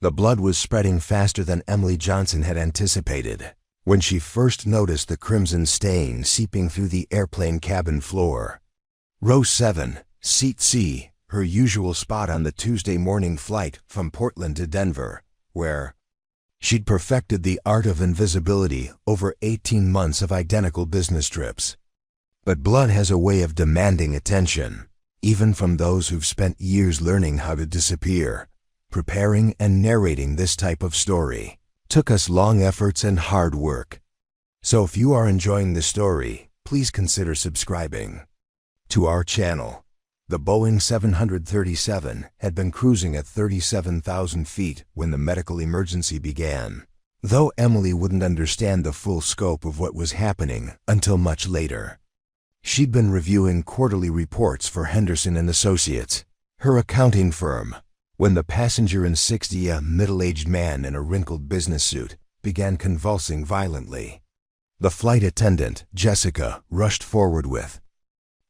The blood was spreading faster than Emily Johnson had anticipated when she first noticed the crimson stain seeping through the airplane cabin floor. Row 7, Seat C, her usual spot on the Tuesday morning flight from Portland to Denver, where she'd perfected the art of invisibility over 18 months of identical business trips. But blood has a way of demanding attention, even from those who've spent years learning how to disappear. Preparing and narrating this type of story took us long efforts and hard work. So if you are enjoying the story, please consider subscribing to our channel. The Boeing 737 had been cruising at 37,000 feet when the medical emergency began, though Emily wouldn't understand the full scope of what was happening until much later. She'd been reviewing quarterly reports for Henderson and Associates, her accounting firm, when the passenger in 60, a middle-aged man in a wrinkled business suit, began convulsing violently. The flight attendant, Jessica, rushed forward with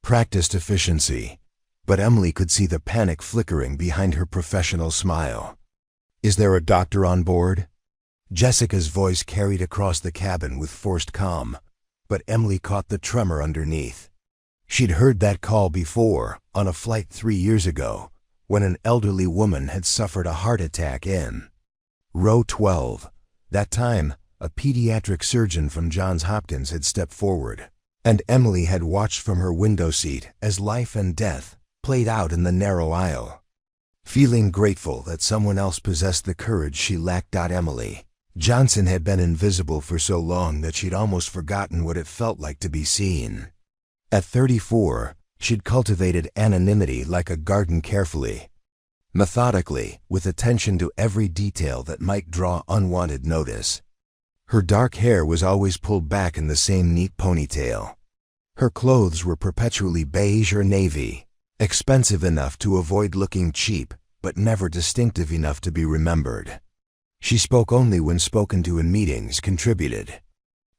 practiced efficiency, but Emily could see the panic flickering behind her professional smile. "Is there a doctor on board?" Jessica's voice carried across the cabin with forced calm, but Emily caught the tremor underneath. She'd heard that call before, on a flight 3 years ago, when an elderly woman had suffered a heart attack in Row 12. That time, a pediatric surgeon from Johns Hopkins had stepped forward, and Emily had watched from her window seat as life and death played out in the narrow aisle. Feeling grateful that someone else possessed the courage she lacked, Emily Johnson had been invisible for so long that she'd almost forgotten what it felt like to be seen. At 34, she'd cultivated anonymity like a garden, carefully, methodically, with attention to every detail that might draw unwanted notice. Her dark hair was always pulled back in the same neat ponytail. Her clothes were perpetually beige or navy, expensive enough to avoid looking cheap, but never distinctive enough to be remembered. She spoke only when spoken to in meetings, contributed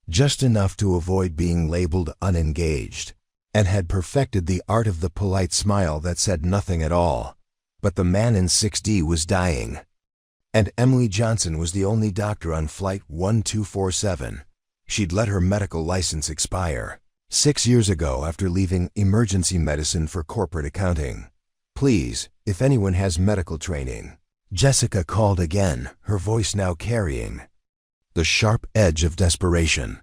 just enough to avoid being labeled unengaged, and had perfected the art of the polite smile that said nothing at all. But the man in 6D was dying, and Emily Johnson was the only doctor on Flight 1247. She'd let her medical license expire 6 years ago after leaving emergency medicine for corporate accounting. "Please, if anyone has medical training," Jessica called again, her voice now carrying the sharp edge of desperation.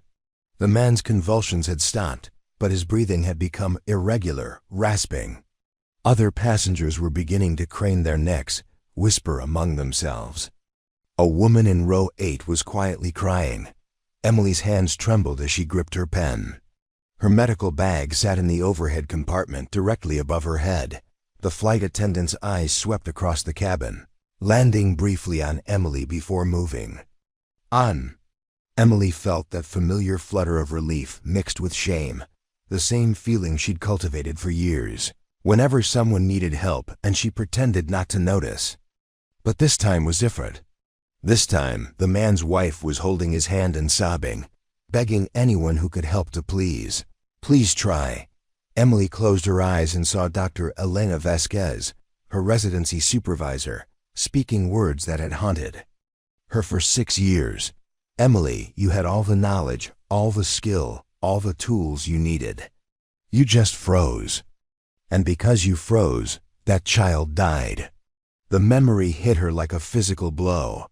The man's convulsions had stopped, but his breathing had become irregular, rasping. Other passengers were beginning to crane their necks, whisper among themselves. A woman in row 8 was quietly crying. Emily's hands trembled as she gripped her pen. Her medical bag sat in the overhead compartment directly above her head. The flight attendant's eyes swept across the cabin, landing briefly on Emily before moving on. Emily felt that familiar flutter of relief mixed with shame, the same feeling she'd cultivated for years, whenever someone needed help and she pretended not to notice. But this time was different. This time, the man's wife was holding his hand and sobbing, begging anyone who could help to please try. Emily closed her eyes and saw Dr. Elena Vasquez, her residency supervisor, speaking words that had haunted her for 6 years. "Emily, you had all the knowledge, all the skill, all the tools you needed. You just froze. And because you froze, that child died." The memory hit her like a physical blow.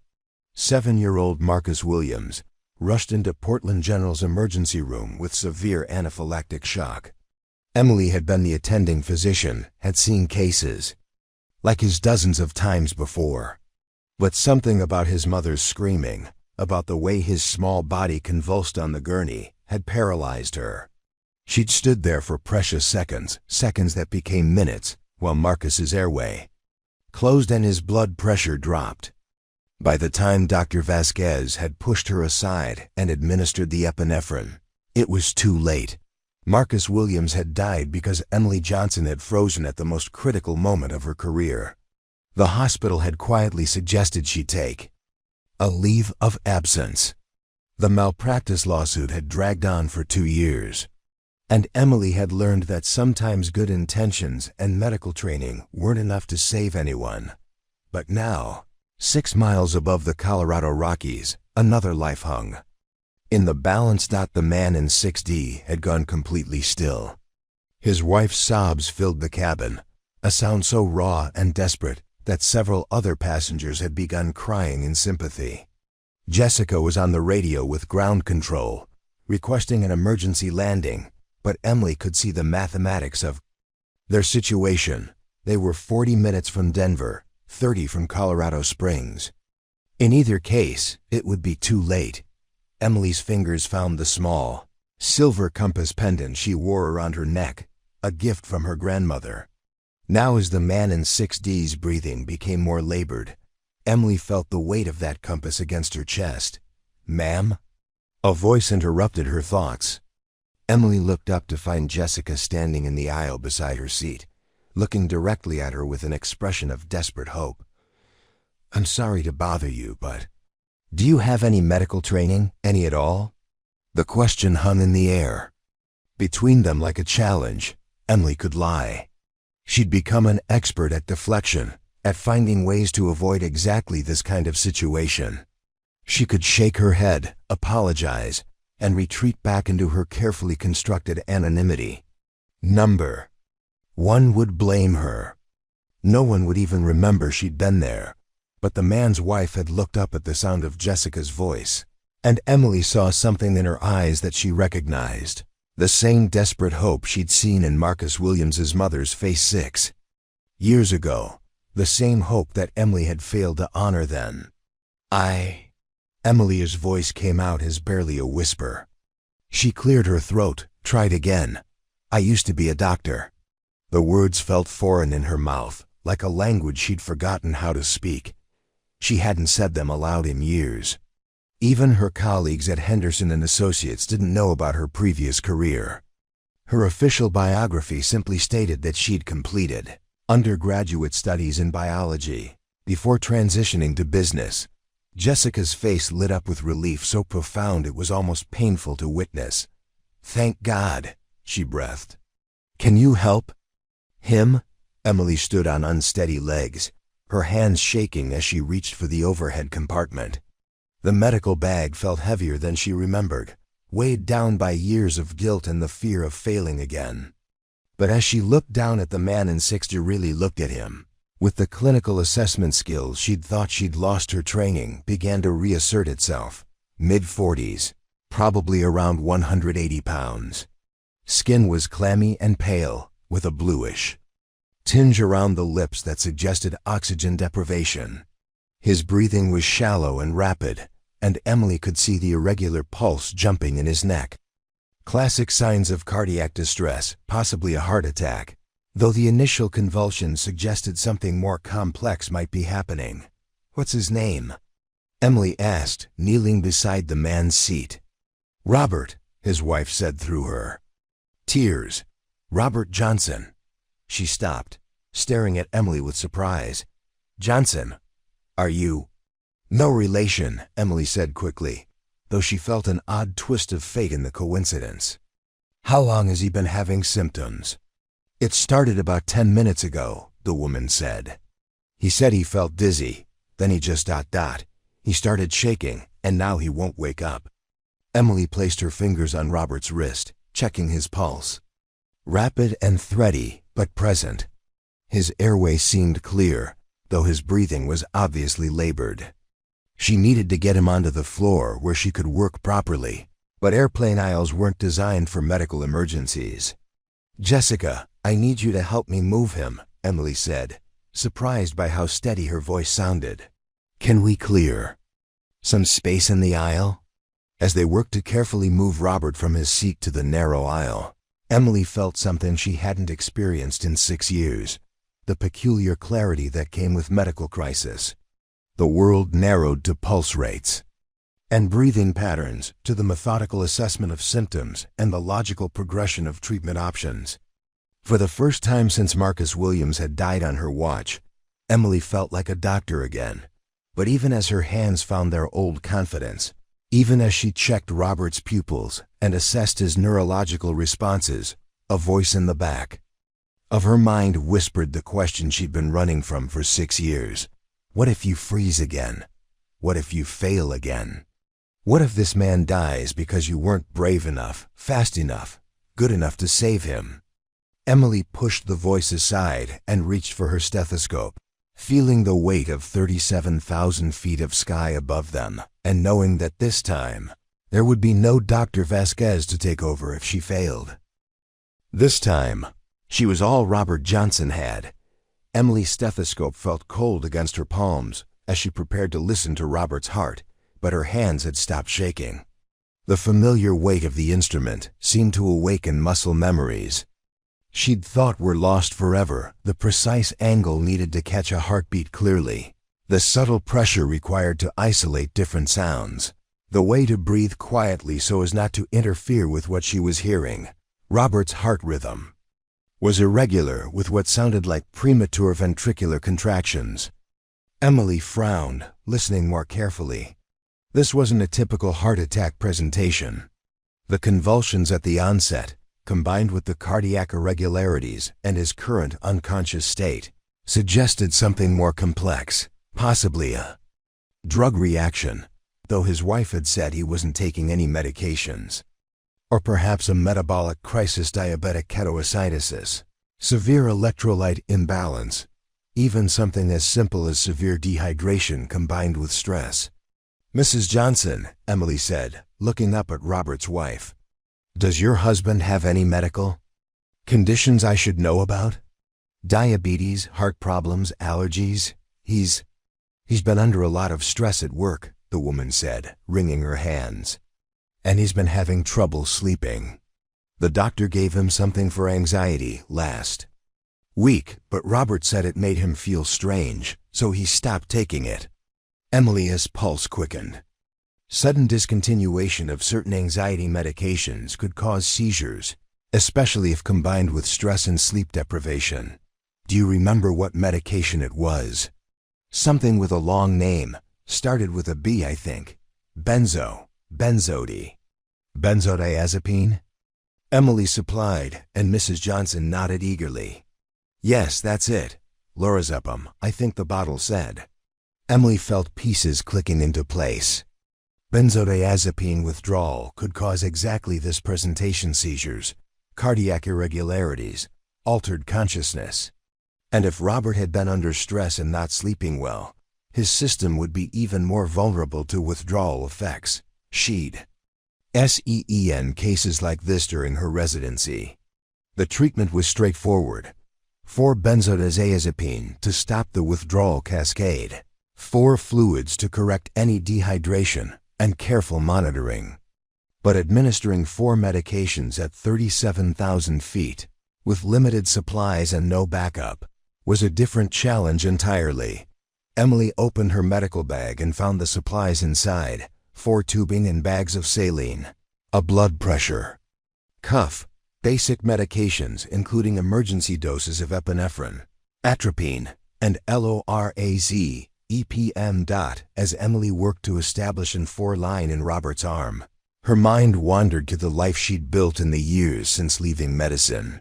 7-year-old Marcus Williams rushed into Portland General's emergency room with severe anaphylactic shock. Emily had been the attending physician, had seen cases like his dozens of times before. But something about his mother's screaming, about the way his small body convulsed on the gurney, had paralyzed her. She'd stood there for precious seconds, seconds that became minutes, while Marcus's airway closed and his blood pressure dropped. By the time Dr. Vasquez had pushed her aside and administered the epinephrine, it was too late. Marcus Williams had died because Emily Johnson had frozen at the most critical moment of her career. The hospital had quietly suggested she take a leave of absence. The malpractice lawsuit had dragged on for 2 years, and Emily had learned that sometimes good intentions and medical training weren't enough to save anyone. But now, 6 miles above the Colorado Rockies, another life hung. In the balance dot, the man in 6D had gone completely still. His wife's sobs filled the cabin, a sound so raw and desperate that several other passengers had begun crying in sympathy. Jessica was on the radio with ground control, requesting an emergency landing, but Emily could see the mathematics of their situation. They were 40 minutes from Denver, 30 from Colorado Springs. In either case, it would be too late. Emily's fingers found the small, silver compass pendant she wore around her neck, a gift from her grandmother. Now, as the man in 6D's breathing became more labored, Emily felt the weight of that compass against her chest. "Ma'am?" A voice interrupted her thoughts. Emily looked up to find Jessica standing in the aisle beside her seat, looking directly at her with an expression of desperate hope. "I'm sorry to bother you, but do you have any medical training, any at all?" The question hung in the air. Between them, like a challenge, Emily could lie. She'd become an expert at deflection, at finding ways to avoid exactly this kind of situation. She could shake her head, apologize, and retreat back into her carefully constructed anonymity. Number 1 would blame her. No one would even remember she'd been there, but the man's wife had looked up at the sound of Jessica's voice, and Emily saw something in her eyes that she recognized, the same desperate hope she'd seen in Marcus Williams's mother's face 6 years ago, the same hope that Emily had failed to honor then. Emily's voice came out as barely a whisper. She cleared her throat, tried again. "I used to be a doctor." The words felt foreign in her mouth, like a language she'd forgotten how to speak. She hadn't said them aloud in years. Even her colleagues at Henderson and Associates didn't know about her previous career. Her official biography simply stated that she'd completed undergraduate studies in biology before transitioning to business. Jessica's face lit up with relief so profound it was almost painful to witness. "Thank God," she breathed. "Can you help him?" Emily stood on unsteady legs, her hands shaking as she reached for the overhead compartment. The medical bag felt heavier than she remembered, weighed down by years of guilt and the fear of failing again. But as she looked down at the man in 6D, really looked at him, with the clinical assessment skills she'd thought she'd lost, her training began to reassert itself. Mid-40s, probably around 180 pounds. Skin was clammy and pale, with a bluish tinge around the lips that suggested oxygen deprivation. His breathing was shallow and rapid, and Emily could see the irregular pulse jumping in his neck. Classic signs of cardiac distress, possibly a heart attack, though the initial convulsions suggested something more complex might be happening. "What's his name?" Emily asked, kneeling beside the man's seat. "Robert," his wife said through her tears. "Robert Johnson." She stopped, staring at Emily with surprise. "Johnson? Are you—" "No relation," Emily said quickly, though she felt an odd twist of fate in the coincidence. "How long has he been having symptoms?" "It started about 10 minutes ago," the woman said. "He said he felt dizzy, then he just ... He started shaking, and now he won't wake up." Emily placed her fingers on Robert's wrist, checking his pulse. Rapid and thready, but present. His airway seemed clear, though his breathing was obviously labored. She needed to get him onto the floor where she could work properly, but airplane aisles weren't designed for medical emergencies. "Jessica, I need you to help me move him," Emily said, surprised by how steady her voice sounded. "Can we clear some space in the aisle?" As they worked to carefully move Robert from his seat to the narrow aisle, Emily felt something she hadn't experienced in 6 years, the peculiar clarity that came with medical crisis. The world narrowed to pulse rates and breathing patterns, to the methodical assessment of symptoms and the logical progression of treatment options. For the first time since Marcus Williams had died on her watch, Emily felt like a doctor again. But even as her hands found their old confidence, even as she checked Robert's pupils and assessed his neurological responses, a voice in the back of her mind whispered the question she'd been running from for 6 years. What if you freeze again? What if you fail again? What if this man dies because you weren't brave enough, fast enough, good enough to save him? Emily pushed the voice aside and reached for her stethoscope, feeling the weight of 37,000 feet of sky above them, and knowing that this time, there would be no Dr. Vasquez to take over if she failed. This time, she was all Robert Johnson had. Emily's stethoscope felt cold against her palms as she prepared to listen to Robert's heart, but her hands had stopped shaking. The familiar weight of the instrument seemed to awaken muscle memories she'd thought were lost forever, the precise angle needed to catch a heartbeat clearly, the subtle pressure required to isolate different sounds, the way to breathe quietly so as not to interfere with what she was hearing. Robert's heart rhythm was irregular with what sounded like premature ventricular contractions. Emily frowned, listening more carefully. This wasn't a typical heart attack presentation. The convulsions at the onset, combined with the cardiac irregularities and his current unconscious state, suggested something more complex, possibly a drug reaction, though his wife had said he wasn't taking any medications. Or perhaps a metabolic crisis, diabetic ketoacidosis, severe electrolyte imbalance, even something as simple as severe dehydration combined with stress. "Mrs. Johnson," Emily said, looking up at Robert's wife, "does your husband have any medical conditions I should know about? Diabetes, heart problems, allergies? He's been under a lot of stress at work," the woman said, wringing her hands. "And he's been having trouble sleeping. The doctor gave him something for anxiety last week, but Robert said it made him feel strange, so he stopped taking it." Emily's pulse quickened. Sudden discontinuation of certain anxiety medications could cause seizures, especially if combined with stress and sleep deprivation. "Do you remember what medication it was?" "Something with a long name. Started with a B, I think. Benzodiazepine?" Emily supplied, and Mrs. Johnson nodded eagerly. "Yes, that's it. Lorazepam, I think the bottle said." Emily felt pieces clicking into place. Benzodiazepine withdrawal could cause exactly this: presentation seizures, cardiac irregularities, altered consciousness. And if Robert had been under stress and not sleeping well, his system would be even more vulnerable to withdrawal effects. She'd seen cases like this during her residency. The treatment was straightforward: 4 benzodiazepine to stop the withdrawal cascade, 4 fluids to correct any dehydration, and careful monitoring. But administering 4 medications at 37,000 feet, with limited supplies and no backup, was a different challenge entirely. Emily opened her medical bag and found the supplies inside: 4 tubing and bags of saline, a blood pressure cuff, basic medications including emergency doses of epinephrine, atropine, and lorazepam. As Emily worked to establish an 4-line in Robert's arm, her mind wandered to the life she'd built in the years since leaving medicine.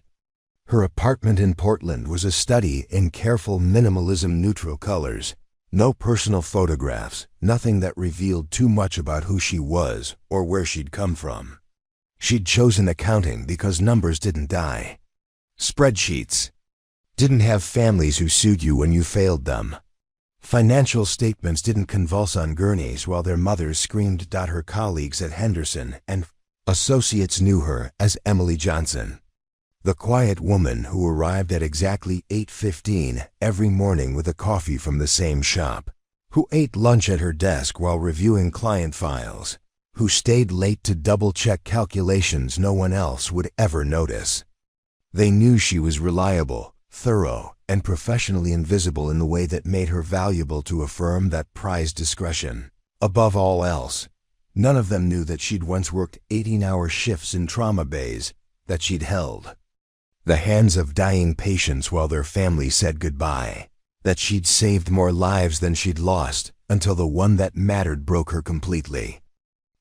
Her apartment in Portland was a study in careful minimalism, neutral colors, no personal photographs, nothing that revealed too much about who she was or where she'd come from. She'd chosen accounting because numbers didn't die. Spreadsheets didn't have families who sued you when you failed them. Financial statements didn't convulse on gurneys while their mothers screamed. Her colleagues at Henderson and associates knew her as Emily Johnson, the quiet woman who arrived at exactly 8:15 every morning with a coffee from the same shop, who ate lunch at her desk while reviewing client files, who stayed late to double-check calculations no one else would ever notice. They knew she was reliable, thorough, and professionally invisible in the way that made her valuable to a firm that prized discretion above all else. None of them knew that she'd once worked 18-hour shifts in trauma bays, that she'd held the hands of dying patients while their families said goodbye, that she'd saved more lives than she'd lost until the one that mattered broke her completely.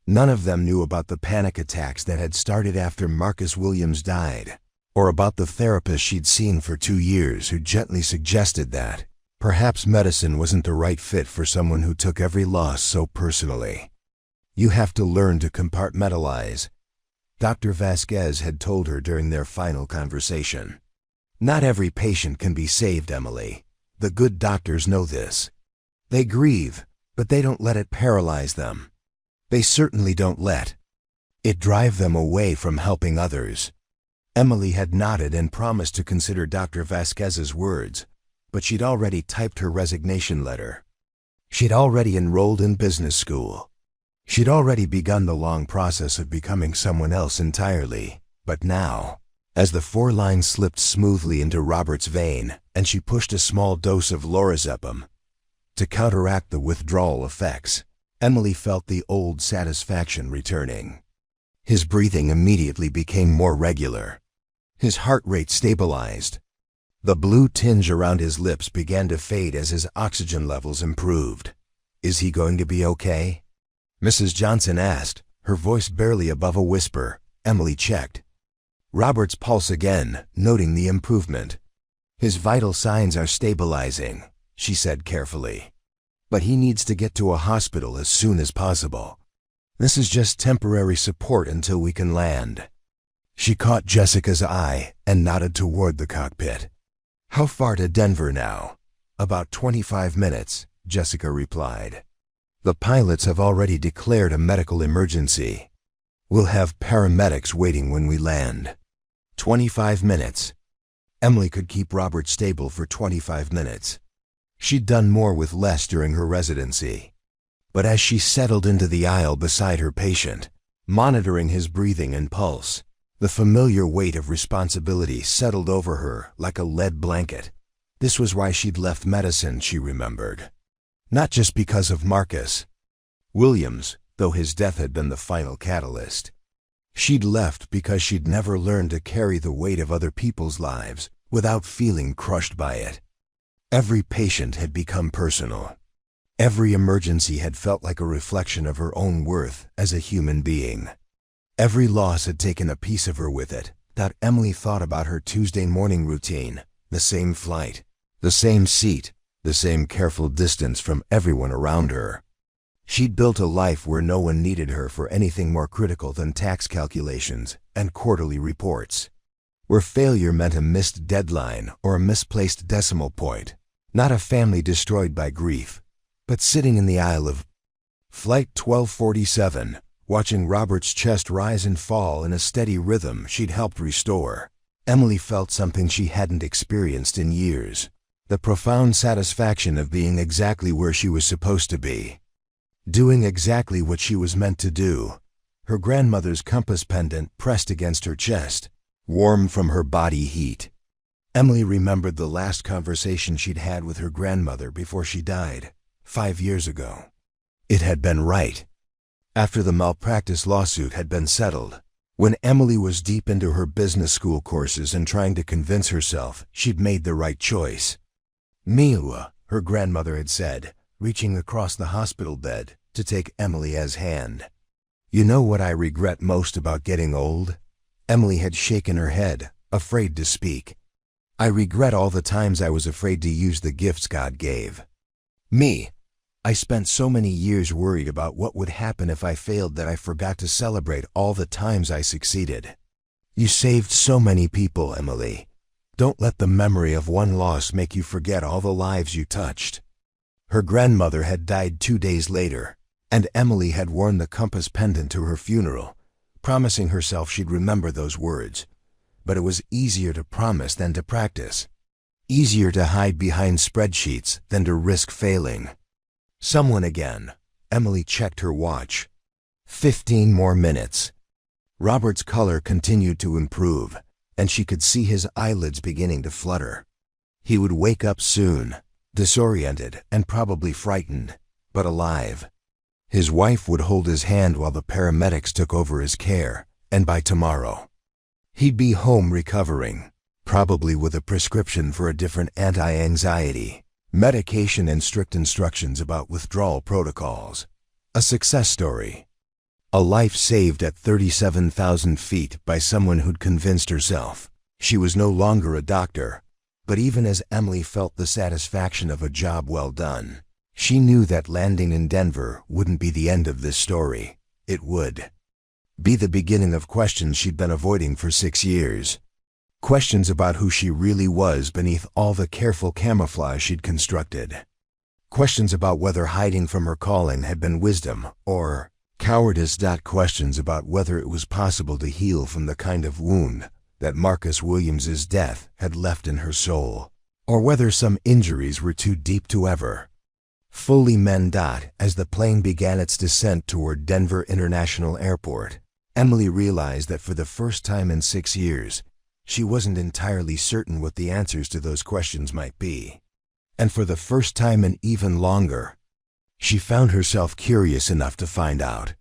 None of them knew about the panic attacks that had started after Marcus Williams died, or about the therapist she'd seen for 2 years who gently suggested that, Perhaps medicine wasn't the right fit for someone who took every loss so personally. You have to learn to compartmentalize, Dr. Vasquez had told her during their final conversation. Not every patient can be saved, Emily. The good doctors know this. They grieve, but they don't let it paralyze them. They certainly don't let it drive them away from helping others. Emily had nodded and promised to consider Dr. Vasquez's words, but she'd already typed her resignation letter. She'd already enrolled in business school. She'd already begun the long process of becoming someone else entirely, but now, as the 4 lines slipped smoothly into Robert's vein and she pushed a small dose of lorazepam to counteract the withdrawal effects, Emily felt the old satisfaction returning. His breathing immediately became more regular. His heart rate stabilized. The blue tinge around his lips began to fade as his oxygen levels improved. "Is he going to be okay?" Mrs. Johnson asked, her voice barely above a whisper. Emily checked Robert's pulse again, noting the improvement. "His vital signs are stabilizing," she said carefully. "But he needs to get to a hospital as soon as possible. This is just temporary support until we can land." She caught Jessica's eye and nodded toward the cockpit. "How far to Denver now?" "About 25 minutes, Jessica replied. "The pilots have already declared a medical emergency. We'll have paramedics waiting when we land." 25 minutes. Emily could keep Robert stable for 25 minutes. She'd done more with less during her residency. But as she settled into the aisle beside her patient, monitoring his breathing and pulse, the familiar weight of responsibility settled over her like a lead blanket. This was why she'd left medicine, she remembered. Not just because of Marcus Williams, though his death had been the final catalyst. She'd left because she'd never learned to carry the weight of other people's lives without feeling crushed by it. Every patient had become personal. Every emergency had felt like a reflection of her own worth as a human being. Every loss had taken a piece of her with it. That Emily thought about her Tuesday morning routine, the same flight, the same seat, the same careful distance from everyone around her. She'd built a life where no one needed her for anything more critical than tax calculations and quarterly reports, where failure meant a missed deadline or a misplaced decimal point, not a family destroyed by grief, but sitting in the aisle of Flight 1247, watching Robert's chest rise and fall in a steady rhythm she'd helped restore. Emily felt something she hadn't experienced in years. The profound satisfaction of being exactly where she was supposed to be. Doing exactly what she was meant to do. Her grandmother's compass pendant pressed against her chest, warm from her body heat. Emily remembered the last conversation she'd had with her grandmother before she died, 5 years ago. It had been right. After the malpractice lawsuit had been settled, when Emily was deep into her business school courses and trying to convince herself she'd made the right choice. "Miwa," her grandmother had said, reaching across the hospital bed to take Emily's hand. "You know what I regret most about getting old?" Emily had shaken her head, afraid to speak. "I regret all the times I was afraid to use the gifts God gave me. I spent so many years worried about what would happen if I failed that I forgot to celebrate all the times I succeeded. You saved so many people, Emily. Don't let the memory of one loss make you forget all the lives you touched." Her grandmother had died 2 days later, and Emily had worn the compass pendant to her funeral, promising herself she'd remember those words. But it was easier to promise than to practice. Easier to hide behind spreadsheets than to risk failing. Someone again. Emily checked her watch. 15 more minutes. Robert's color continued to improve, and she could see his eyelids beginning to flutter. He would wake up soon, disoriented and probably frightened, but alive. His wife would hold his hand while the paramedics took over his care, and by tomorrow, he'd be home recovering, probably with a prescription for a different anti-anxiety medication and strict instructions about withdrawal protocols. A success story. A life saved at 37,000 feet by someone who'd convinced herself she was no longer a doctor, But even as Emily felt the satisfaction of a job well done, she knew that landing in Denver wouldn't be the end of this story. It would be the beginning of questions she'd been avoiding for 6 years. Questions about who she really was beneath all the careful camouflage she'd constructed. Questions about whether hiding from her calling had been wisdom or cowardice. Questions about whether it was possible to heal from the kind of wound that Marcus Williams's death had left in her soul, or whether some injuries were too deep to ever fully mend. As the plane began its descent toward Denver International Airport, Emily realized that for the first time in 6 years, she wasn't entirely certain what the answers to those questions might be. And for the first time in even longer, she found herself curious enough to find out.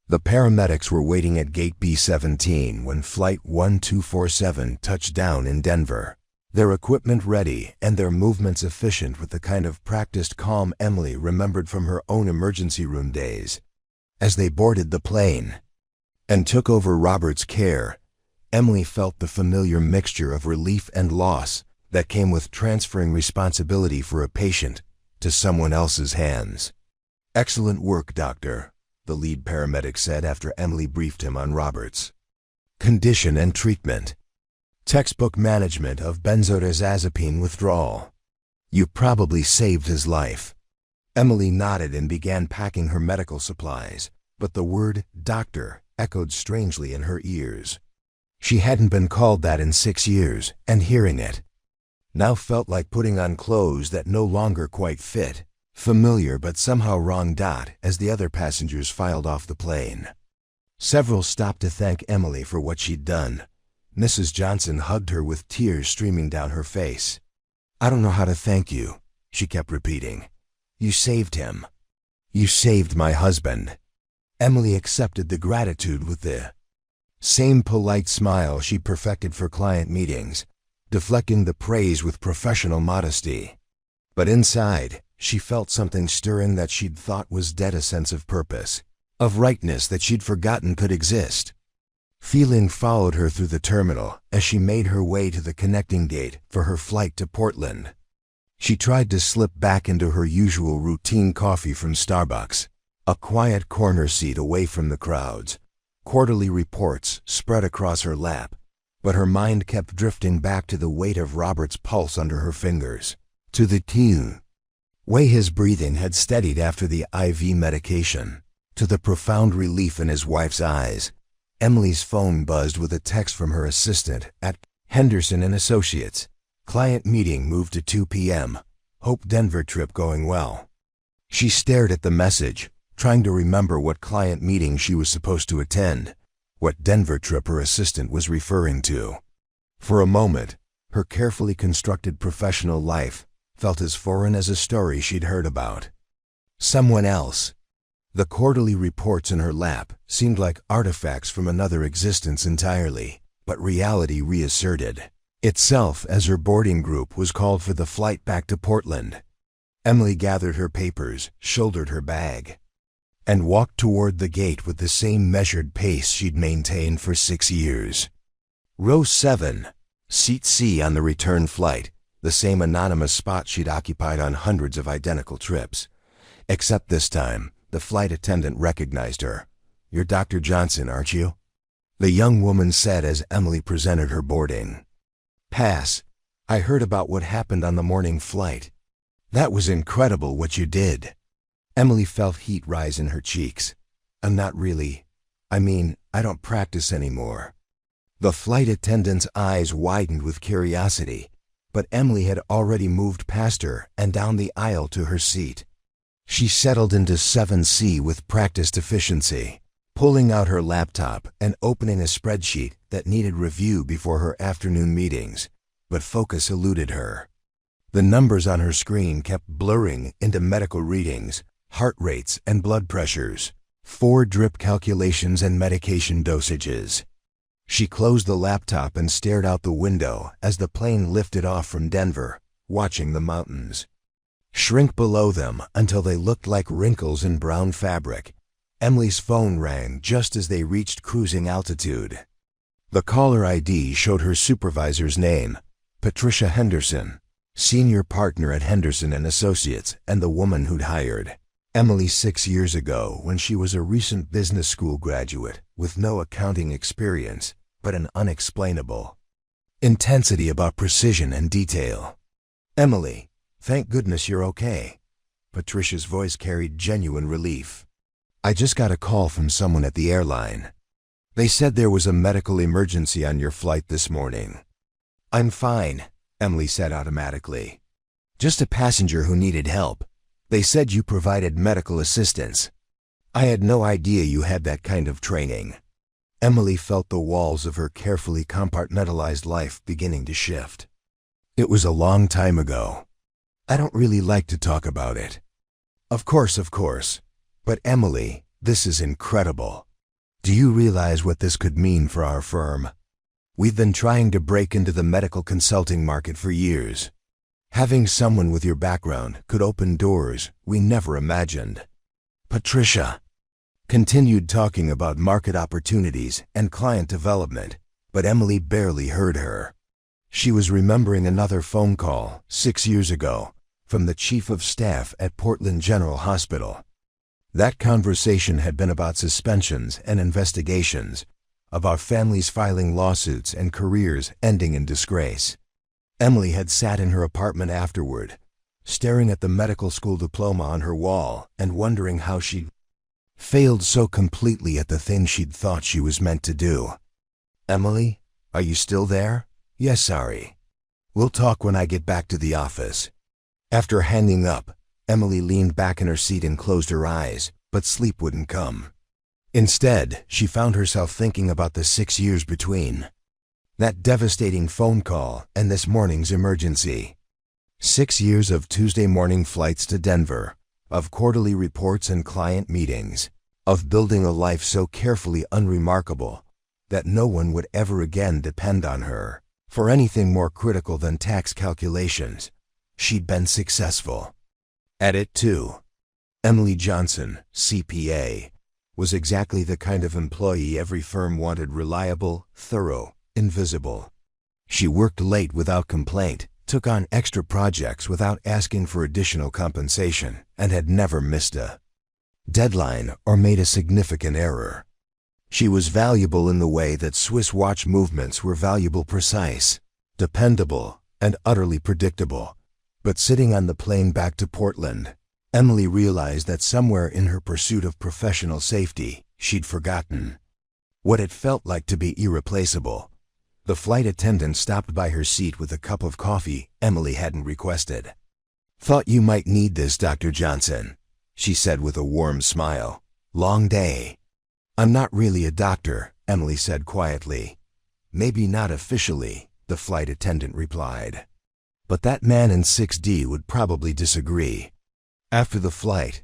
The paramedics were waiting at Gate B-17 when Flight 1247 touched down in Denver, their equipment ready and their movements efficient with the kind of practiced calm Emily remembered from her own emergency room days. As they boarded the plane and took over Robert's care, Emily felt the familiar mixture of relief and loss that came with transferring responsibility for a patient to someone else's hands. "Excellent work, Doctor," the lead paramedic said after Emily briefed him on Robert's condition and treatment. "Textbook management of benzodiazepine withdrawal. You probably saved his life." Emily nodded and began packing her medical supplies, but the word doctor echoed strangely in her ears. She hadn't been called that in 6 years, and hearing it now felt like putting on clothes that no longer quite fit, familiar but somehow wrong. As the other passengers filed off the plane, several stopped to thank Emily for what she'd done. Mrs. Johnson hugged her with tears streaming down her face. "I don't know how to thank you," she kept repeating. "You saved him. You saved my husband." Emily accepted the gratitude with the same polite smile she perfected for client meetings, deflecting the praise with professional modesty. But inside, she felt something stirring that she'd thought was dead, a sense of purpose, of rightness that she'd forgotten could exist. Feeling followed her through the terminal as she made her way to the connecting gate for her flight to Portland. She tried to slip back into her usual routine coffee from Starbucks, a quiet corner seat away from the crowds, quarterly reports spread across her lap, but her mind kept drifting back to the weight of Robert's pulse under her fingers, to the way his breathing had steadied after the IV medication, to the profound relief in his wife's eyes. Emily's phone buzzed with a text from her assistant at Henderson and Associates. "Client meeting moved to 2 p.m. Hope Denver trip going well." She stared at the message, trying to remember what client meeting she was supposed to attend, what Denver trip her assistant was referring to. For a moment, her carefully constructed professional life felt as foreign as a story she'd heard about someone else. The quarterly reports in her lap seemed like artifacts from another existence entirely, but reality reasserted itself as her boarding group was called for the flight back to Portland. Emily gathered her papers, shouldered her bag, and walked toward the gate with the same measured pace she'd maintained for 6 years. Row 7, Seat C on the return flight, the same anonymous spot she'd occupied on hundreds of identical trips. Except this time, the flight attendant recognized her. "You're Dr. Johnson, aren't you?" the young woman said as Emily presented her boarding pass. "I heard about what happened on the morning flight. That was incredible what you did." Emily felt heat rise in her cheeks. Not really. I mean, I don't practice anymore." The flight attendant's eyes widened with curiosity, but Emily had already moved past her and down the aisle to her seat. She settled into 7C with practiced efficiency, pulling out her laptop and opening a spreadsheet that needed review before her afternoon meetings, but focus eluded her. The numbers on her screen kept blurring into medical readings, heart rates and blood pressures, 4 drip calculations and medication dosages. She closed the laptop and stared out the window as the plane lifted off from Denver, watching the mountains shrink below them until they looked like wrinkles in brown fabric. Emily's phone rang just as they reached cruising altitude. The caller ID showed her supervisor's name, Patricia Henderson, senior partner at Henderson and Associates and the woman who'd hired Emily 6 years ago when she was a recent business school graduate with no accounting experience, but an unexplainable intensity about precision and detail. "Emily, thank goodness you're okay." Patricia's voice carried genuine relief. "I just got a call from someone at the airline. They said there was a medical emergency on your flight this morning." "I'm fine," Emily said automatically. "Just a passenger who needed help. They said you provided medical assistance. I had no idea you had that kind of training." Emily felt the walls of her carefully compartmentalized life beginning to shift. "It was a long time ago. I don't really like to talk about it." Of course. But Emily, this is incredible. Do you realize what this could mean for our firm? We've been trying to break into the medical consulting market for years. Having someone with your background could open doors we never imagined." Patricia continued talking about market opportunities and client development, but Emily barely heard her. She was remembering another phone call 6 years ago from the chief of staff at Portland General Hospital. That conversation had been about suspensions and investigations, about families filing lawsuits and careers ending in disgrace. Emily had sat in her apartment afterward, staring at the medical school diploma on her wall and wondering how she'd failed so completely at the thing she'd thought she was meant to do. "Emily, are you still there?" "Yes, sorry. We'll talk when I get back to the office." After hanging up, Emily leaned back in her seat and closed her eyes, but sleep wouldn't come. Instead, she found herself thinking about the 6 years between that devastating phone call and this morning's emergency. 6 years of Tuesday morning flights to Denver, of quarterly reports and client meetings, of building a life so carefully unremarkable that no one would ever again depend on her for anything more critical than tax calculations. She'd been successful at it too. Emily Johnson, CPA, was exactly the kind of employee every firm wanted: reliable, thorough, invisible. She worked late without complaint, took on extra projects without asking for additional compensation, and had never missed a deadline or made a significant error. She was valuable in the way that Swiss watch movements were valuable: precise, dependable, and utterly predictable. But sitting on the plane back to Portland, Emily realized that somewhere in her pursuit of professional safety, she'd forgotten what it felt like to be irreplaceable. The flight attendant stopped by her seat with a cup of coffee Emily hadn't requested. "Thought you might need this, Dr. Johnson," she said with a warm smile. "Long day." "I'm not really a doctor," Emily said quietly. "Maybe not officially," the flight attendant replied. "But that man in 6D would probably disagree." After the flight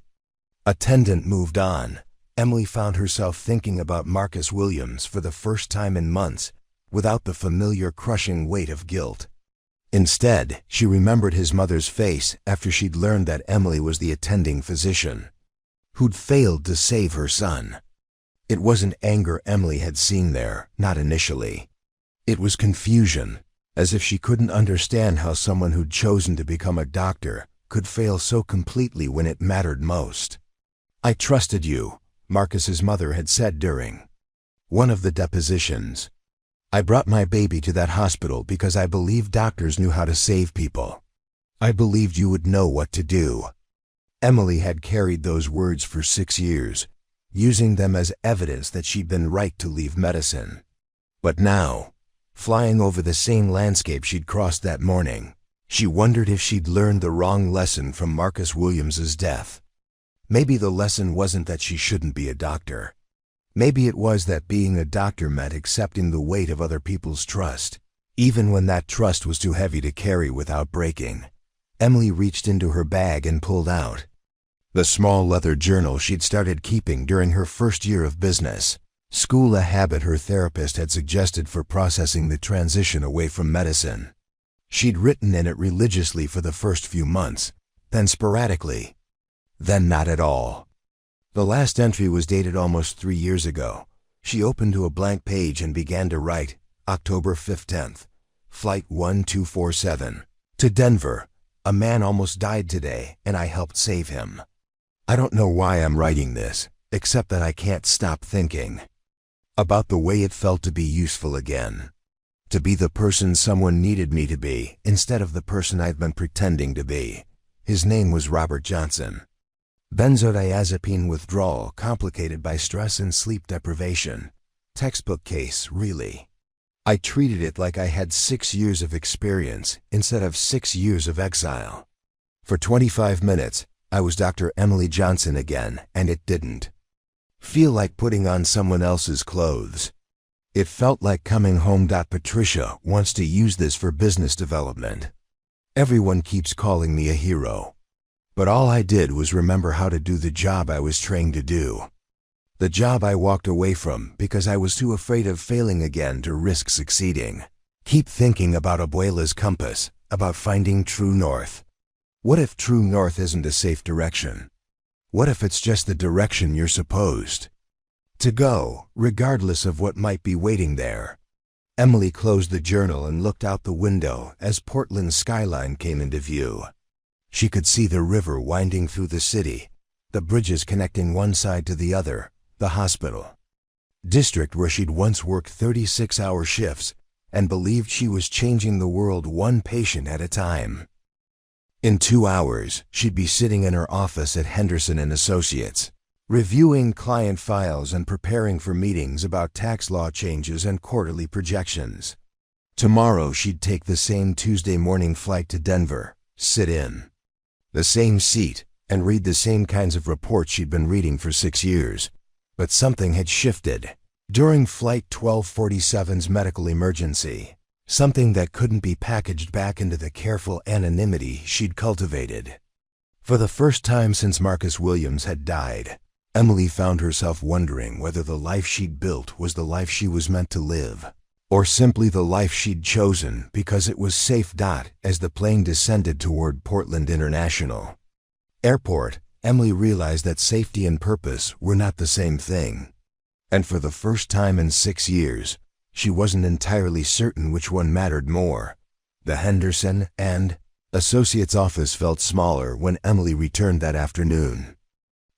attendant moved on, Emily found herself thinking about Marcus Williams for the first time in months, without the familiar crushing weight of guilt. Instead, she remembered his mother's face after she'd learned that Emily was the attending physician who'd failed to save her son. It wasn't anger Emily had seen there, not initially. It was confusion, as if she couldn't understand how someone who'd chosen to become a doctor could fail so completely when it mattered most. "I trusted you," Marcus's mother had said during one of the depositions. "I brought my baby to that hospital because I believed doctors knew how to save people. I believed you would know what to do." Emily had carried those words for 6 years, using them as evidence that she'd been right to leave medicine. But now, flying over the same landscape she'd crossed that morning, she wondered if she'd learned the wrong lesson from Marcus Williams's death. Maybe the lesson wasn't that she shouldn't be a doctor. Maybe it was that being a doctor meant accepting the weight of other people's trust, even when that trust was too heavy to carry without breaking. Emily reached into her bag and pulled out the small leather journal she'd started keeping during her first year of business school, a habit her therapist had suggested for processing the transition away from medicine. She'd written in it religiously for the first few months, then sporadically, then not at all. The last entry was dated almost 3 years ago. She opened to a blank page and began to write, October 15th, Flight 1247. To Denver. A man almost died today, and I helped save him. I don't know why I'm writing this, except that I can't stop thinking about the way it felt to be useful again. To be the person someone needed me to be, instead of the person I'd been pretending to be. His name was Robert Johnson. Benzodiazepine withdrawal complicated by stress and sleep deprivation. Textbook case, really. I treated it like I had 6 years of experience instead of 6 years of exile. For 25 minutes, I was Dr. Emily Johnson again, and it didn't feel like putting on someone else's clothes. It felt like coming home. Patricia wants to use this for business development. Everyone keeps calling me a hero. But all I did was remember how to do the job I was trained to do. The job I walked away from because I was too afraid of failing again to risk succeeding. Keep thinking about Abuela's compass, about finding true north. What if true north isn't a safe direction? What if it's just the direction you're supposed to go, regardless of what might be waiting there? Emily closed the journal and looked out the window as Portland's skyline came into view. She could see the river winding through the city, the bridges connecting one side to the other, the hospital district where she'd once worked 36-hour shifts and believed she was changing the world one patient at a time. In 2 hours, she'd be sitting in her office at Henderson & Associates, reviewing client files and preparing for meetings about tax law changes and quarterly projections. Tomorrow, she'd take the same Tuesday morning flight to Denver, sit in the same seat, and read the same kinds of reports she'd been reading for 6 years. But something had shifted during Flight 1247's medical emergency. Something that couldn't be packaged back into the careful anonymity she'd cultivated. For the first time since Marcus Williams had died, Emily found herself wondering whether the life she'd built was the life she was meant to live, or simply the life she'd chosen because it was safe. As the plane descended toward Portland International Airport, Emily realized that safety and purpose were not the same thing. And for the first time in 6 years, she wasn't entirely certain which one mattered more. The Henderson and Associates office felt smaller when Emily returned that afternoon,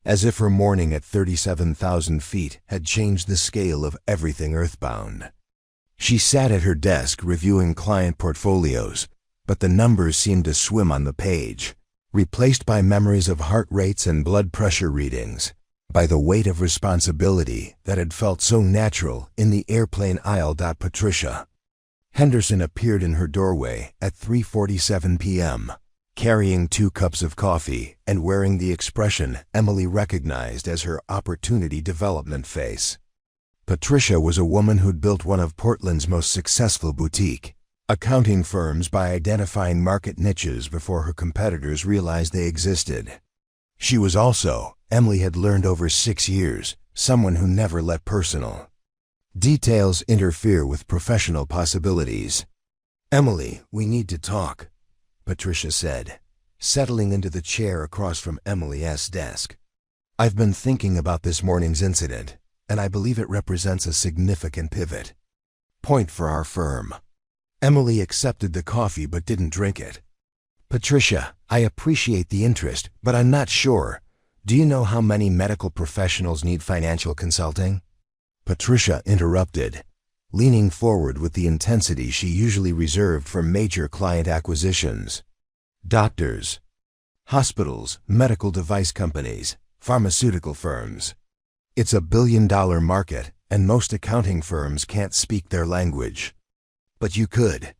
as if her morning at 37,000 feet had changed the scale of everything earthbound. She sat at her desk reviewing client portfolios, but the numbers seemed to swim on the page, replaced by memories of heart rates and blood pressure readings, by the weight of responsibility that had felt so natural in the airplane aisle. Patricia Henderson appeared in her doorway at 3:47 p.m., carrying 2 cups of coffee and wearing the expression Emily recognized as her opportunity development face. Patricia was a woman who'd built one of Portland's most successful boutique accounting firms by identifying market niches before her competitors realized they existed. She was also, Emily had learned over 6 years, someone who never let personal details interfere with professional possibilities. "Emily, we need to talk," Patricia said, settling into the chair across from Emily's desk. "I've been thinking about this morning's incident, and I believe it represents a significant pivot point for our firm." Emily accepted the coffee but didn't drink it. "Patricia, I appreciate the interest, but I'm not sure. Do you know how many medical professionals need financial consulting?" Patricia interrupted, leaning forward with the intensity she usually reserved for major client acquisitions. "Doctors, hospitals, medical device companies, pharmaceutical firms. It's a billion-dollar market, and most accounting firms can't speak their language. But you could.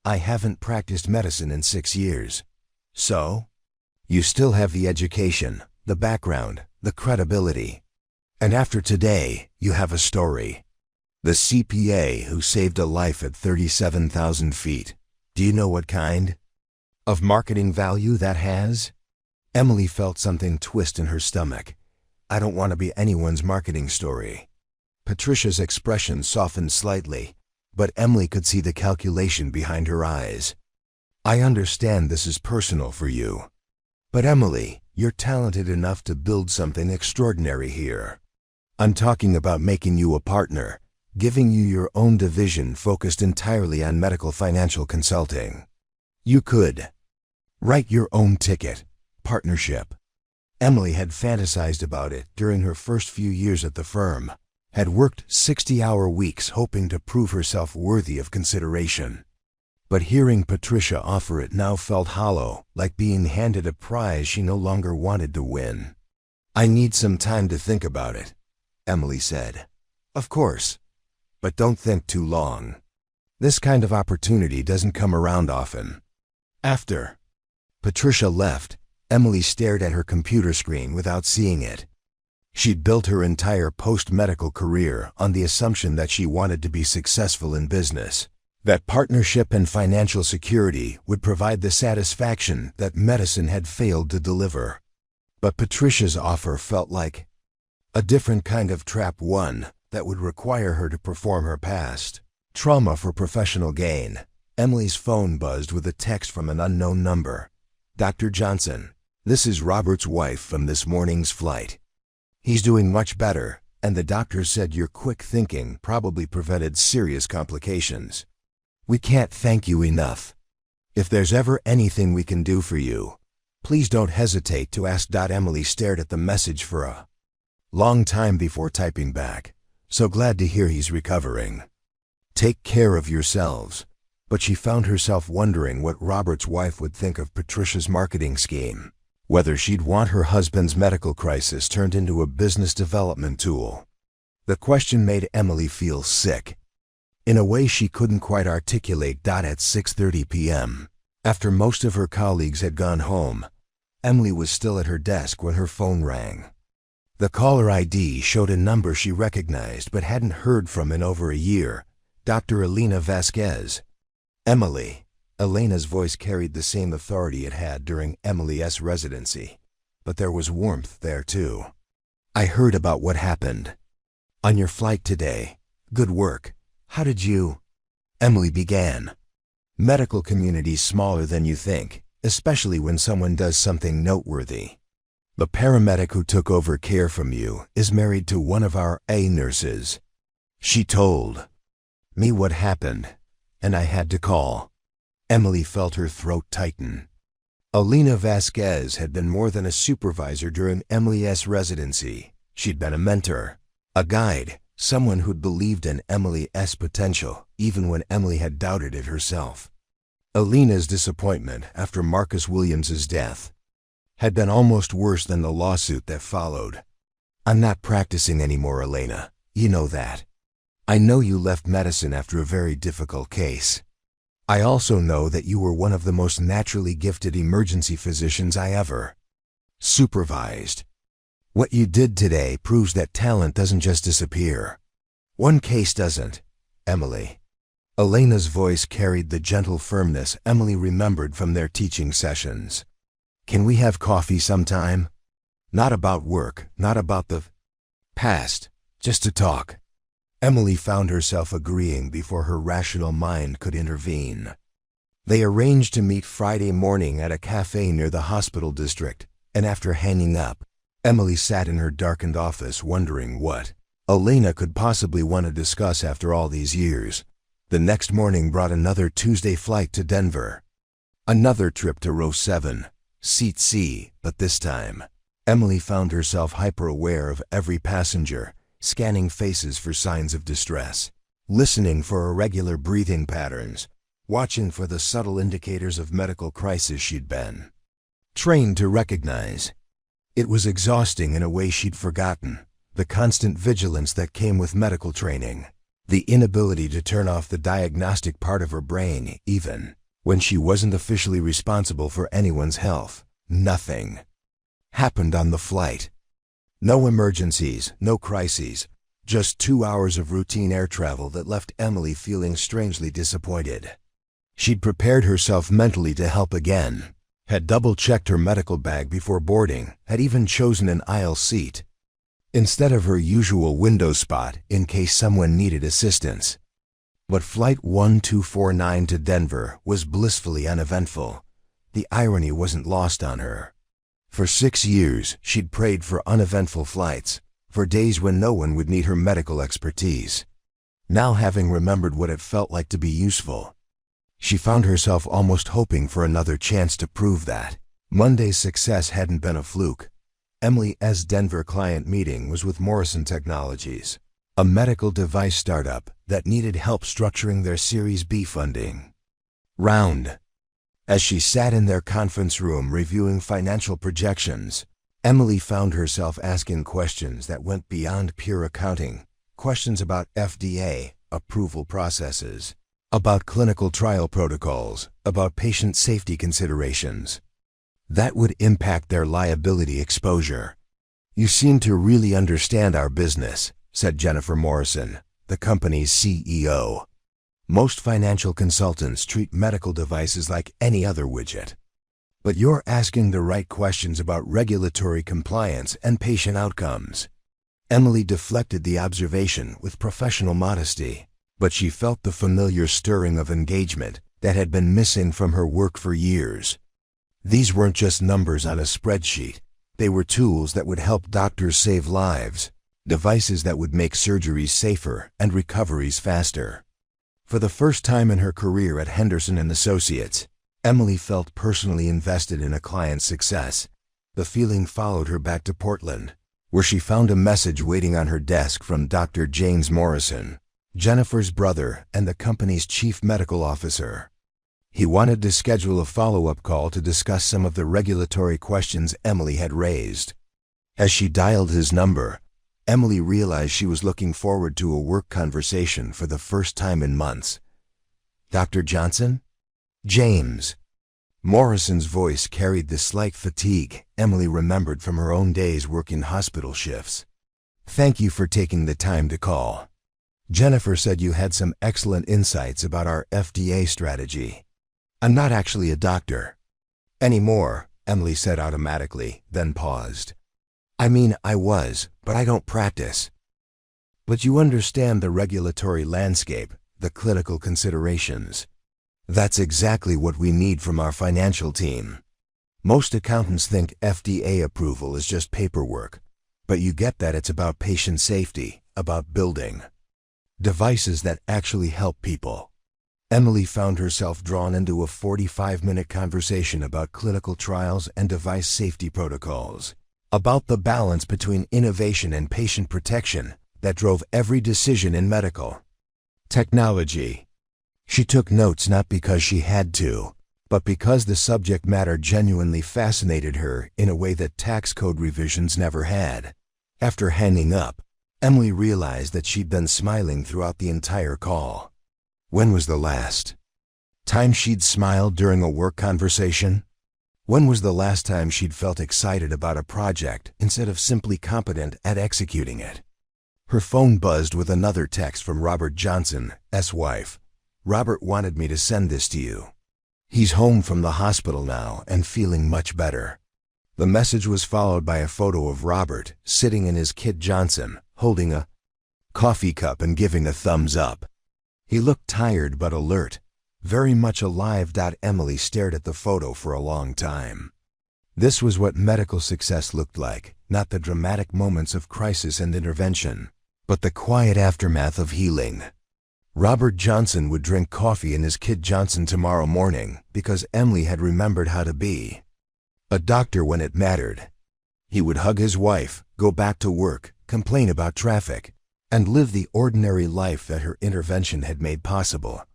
I haven't practiced medicine in 6 years. So? You still have the education, the background, the credibility. And after today, you have a story. The CPA who saved a life at 37,000 feet. Do you know what kind of marketing value that has?" Emily felt something twist in her stomach. "I don't want to be anyone's marketing story." Patricia's expression softened slightly, but Emily could see the calculation behind her eyes. "I understand this is personal for you. But Emily, you're talented enough to build something extraordinary here. I'm talking about making you a partner, giving you your own division focused entirely on medical financial consulting. You could write your own ticket, partnership. Emily had fantasized about it during her first few years at the firm, had worked 60-hour weeks hoping to prove herself worthy of consideration. But hearing Patricia offer it now felt hollow, like being handed a prize she no longer wanted to win. "I need some time to think about it," Emily said. "Of course, but don't think too long. This kind of opportunity doesn't come around often." After Patricia left, Emily stared at her computer screen without seeing it. She'd built her entire post-medical career on the assumption that she wanted to be successful in business, that partnership and financial security would provide the satisfaction that medicine had failed to deliver. But Patricia's offer felt like a different kind of trap, one that would require her to perform her past trauma for professional gain. Emily's phone buzzed with a text from an unknown number. "Dr. Johnson, this is Robert's wife from this morning's flight. He's doing much better, and the doctor said your quick thinking probably prevented serious complications. We can't thank you enough. If there's ever anything we can do for you, please don't hesitate to ask." Emily stared at the message for a long time before typing back, "So glad to hear he's recovering. Take care of yourselves." But she found herself wondering what Robert's wife would think of Patricia's marketing scheme, whether she'd want her husband's medical crisis turned into a business development tool. The question made Emily feel sick, in a way she couldn't quite articulate. At 6:30 p.m., after most of her colleagues had gone home, Emily was still at her desk when her phone rang. The caller ID showed a number she recognized but hadn't heard from in over a year: Dr. Elena Vasquez. "Emily." Elena's voice carried the same authority it had during Emily's residency, but there was warmth there too. "I heard about what happened on your flight today. Good work. How did you—" Emily began. "Medical community's smaller than you think, especially when someone does something noteworthy. The paramedic who took over care from you is married to one of our A nurses. She told me what happened, and I had to call." Emily felt her throat tighten. Elena Vasquez had been more than a supervisor during Emily's residency. She'd been a mentor, a guide, someone who'd believed in Emily's potential, even when Emily had doubted it herself. Elena's disappointment after Marcus Williams's death had been almost worse than the lawsuit that followed. "I'm not practicing anymore, Elena. You know that. I know you left medicine after a very difficult case. I also know that you were one of the most naturally gifted emergency physicians I ever supervised. What you did today proves that talent doesn't just disappear. One case doesn't, Emily." Elena's voice carried the gentle firmness Emily remembered from their teaching sessions. "Can we have coffee sometime? Not about work, not about the past, just to talk." Emily found herself agreeing before her rational mind could intervene. They arranged to meet Friday morning at a cafe near the hospital district, and after hanging up, Emily sat in her darkened office wondering what Elena could possibly want to discuss after all these years. The next morning brought another Tuesday flight to Denver. Another trip to row 7, seat C, but this time, Emily found herself hyper-aware of every passenger, scanning faces for signs of distress, listening for irregular breathing patterns, watching for the subtle indicators of medical crisis she'd been trained to recognize. It was exhausting in a way she'd forgotten, the constant vigilance that came with medical training, the inability to turn off the diagnostic part of her brain even when she wasn't officially responsible for anyone's health. Nothing happened on the flight. No emergencies, no crises, just 2 hours of routine air travel that left Emily feeling strangely disappointed. She'd prepared herself mentally to help again, had double-checked her medical bag before boarding, had even chosen an aisle seat instead of her usual window spot in case someone needed assistance. But Flight 1249 to Denver was blissfully uneventful. The irony wasn't lost on her. For 6 years, she'd prayed for uneventful flights, for days when no one would need her medical expertise. Now, having remembered what it felt like to be useful, she found herself almost hoping for another chance to prove that Monday's success hadn't been a fluke. Emily's Denver client meeting was with Morrison Technologies, a medical device startup that needed help structuring their Series B funding round. As she sat in their conference room reviewing financial projections, Emily found herself asking questions that went beyond pure accounting, questions about FDA approval processes, about clinical trial protocols, about patient safety considerations that would impact their liability exposure. "You seem to really understand our business," said Jennifer Morrison, the company's CEO. "Most financial consultants treat medical devices like any other widget. But you're asking the right questions about regulatory compliance and patient outcomes." Emily deflected the observation with professional modesty, but she felt the familiar stirring of engagement that had been missing from her work for years. These weren't just numbers on a spreadsheet. They were tools that would help doctors save lives, devices that would make surgeries safer and recoveries faster. For the first time in her career at Henderson & Associates, Emily felt personally invested in a client's success. The feeling followed her back to Portland, where she found a message waiting on her desk from Dr. James Morrison, Jennifer's brother and the company's chief medical officer. He wanted to schedule a follow-up call to discuss some of the regulatory questions Emily had raised. As she dialed his number, Emily realized she was looking forward to a work conversation for the first time in months. "Dr. Johnson?" "James." Morrison's voice carried the slight fatigue Emily remembered from her own days working hospital shifts. "Thank you for taking the time to call. Jennifer said you had some excellent insights about our FDA strategy." "I'm not actually a doctor." "Anymore," Emily said automatically, then paused. "I mean, I was, but I don't practice." "But you understand the regulatory landscape, the clinical considerations." "That's exactly what we need from our financial team. Most accountants think FDA approval is just paperwork, but you get that it's about patient safety, about building devices that actually help people." Emily found herself drawn into a 45-minute conversation about clinical trials and device safety protocols, about the balance between innovation and patient protection that drove every decision in medical technology. She took notes not because she had to, but because the subject matter genuinely fascinated her in a way that tax code revisions never had. After hanging up, Emily realized that she'd been smiling throughout the entire call. When was the last time she'd smiled during a work conversation? When was the last time she'd felt excited about a project instead of simply competent at executing it? Her phone buzzed with another text from Robert Johnson's wife. "Robert wanted me to send this to you. He's home from the hospital now and feeling much better." The message was followed by a photo of Robert sitting in his kit Johnson, holding a coffee cup and giving a thumbs up. He looked tired but alert, very much alive. Emily stared at the photo for a long time. This was what medical success looked like, not the dramatic moments of crisis and intervention, but the quiet aftermath of healing. Robert Johnson would drink coffee in his kit Johnson tomorrow morning because Emily had remembered how to be a doctor when it mattered. He would hug his wife, go back to work, complain about traffic, and live the ordinary life that her intervention had made possible.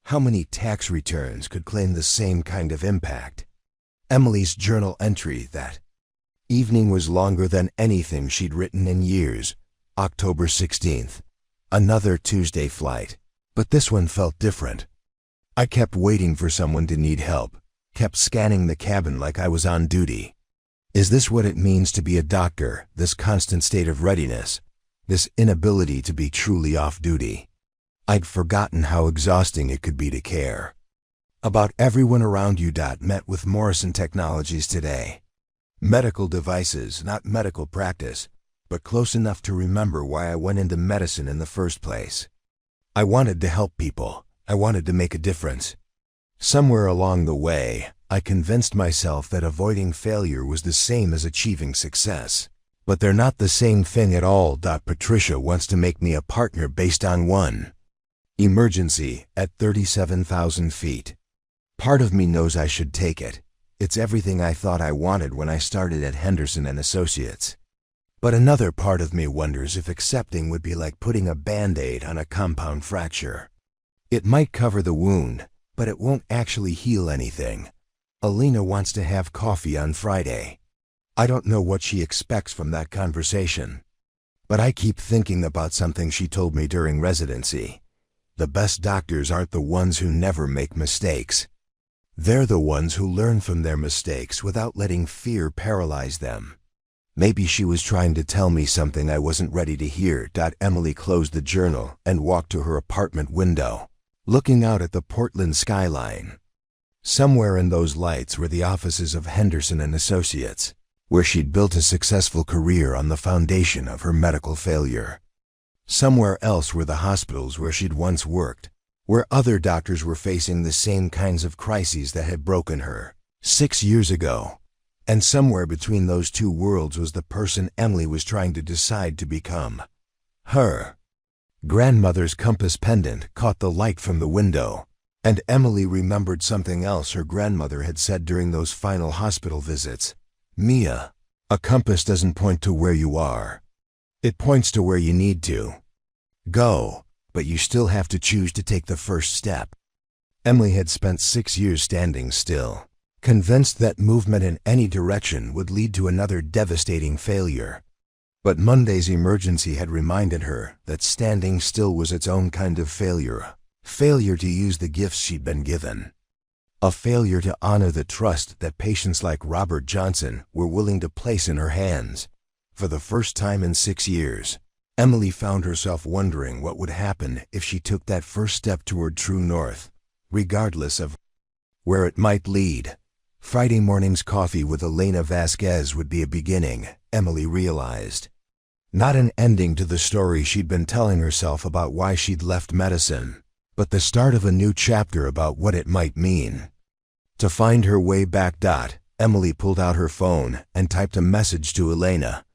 How many tax returns could claim the same kind of impact? Emily's journal entry that evening was longer than anything she'd written in years. October 16th. Another Tuesday flight. But this one felt different. I kept waiting for someone to need help, kept scanning the cabin like I was on duty. Is this what it means to be a doctor, this constant state of readiness? This inability to be truly off-duty? I'd forgotten how exhausting it could be to care about everyone around you. Met with Morrison Technologies today. Medical devices, not medical practice, but close enough to remember why I went into medicine in the first place. I wanted to help people. I wanted to make a difference. Somewhere along the way, I convinced myself that avoiding failure was the same as achieving success. But they're not the same thing at all. Patricia wants to make me a partner based on one Emergency at 37,000 feet. Part of me knows I should take it. It's everything I thought I wanted when I started at Henderson and Associates. But another part of me wonders if accepting would be like putting a Band-Aid on a compound fracture. It might cover the wound, but it won't actually heal anything. Alina wants to have coffee on Friday. I don't know what she expects from that conversation. But I keep thinking about something she told me during residency. The best doctors aren't the ones who never make mistakes. They're the ones who learn from their mistakes without letting fear paralyze them. Maybe she was trying to tell me something I wasn't ready to hear. Emily closed the journal and walked to her apartment window, looking out at the Portland skyline. Somewhere in those lights were the offices of Henderson and Associates, where she'd built a successful career on the foundation of her medical failure. Somewhere else were the hospitals where she'd once worked, where other doctors were facing the same kinds of crises that had broken her 6 years ago. And somewhere between those two worlds was the person Emily was trying to decide to become. Her grandmother's compass pendant caught the light from the window, and Emily remembered something else her grandmother had said during those final hospital visits. Mia, a compass doesn't point to where you are. It points to where you need to go, but you still have to choose to take the first step. Emily had spent 6 years standing still, convinced that movement in any direction would lead to another devastating failure. But Monday's emergency had reminded her that standing still was its own kind of failure. Failure to use the gifts she'd been given. A failure to honor the trust that patients like Robert Johnson were willing to place in her hands. For the first time in 6 years, Emily found herself wondering what would happen if she took that first step toward true north, regardless of where it might lead. Friday morning's coffee with Elena Vasquez would be a beginning, Emily realized. Not an ending to the story she'd been telling herself about why she'd left medicine, but the start of a new chapter about what it might mean. To find her way back. Emily pulled out her phone and typed a message to Elena.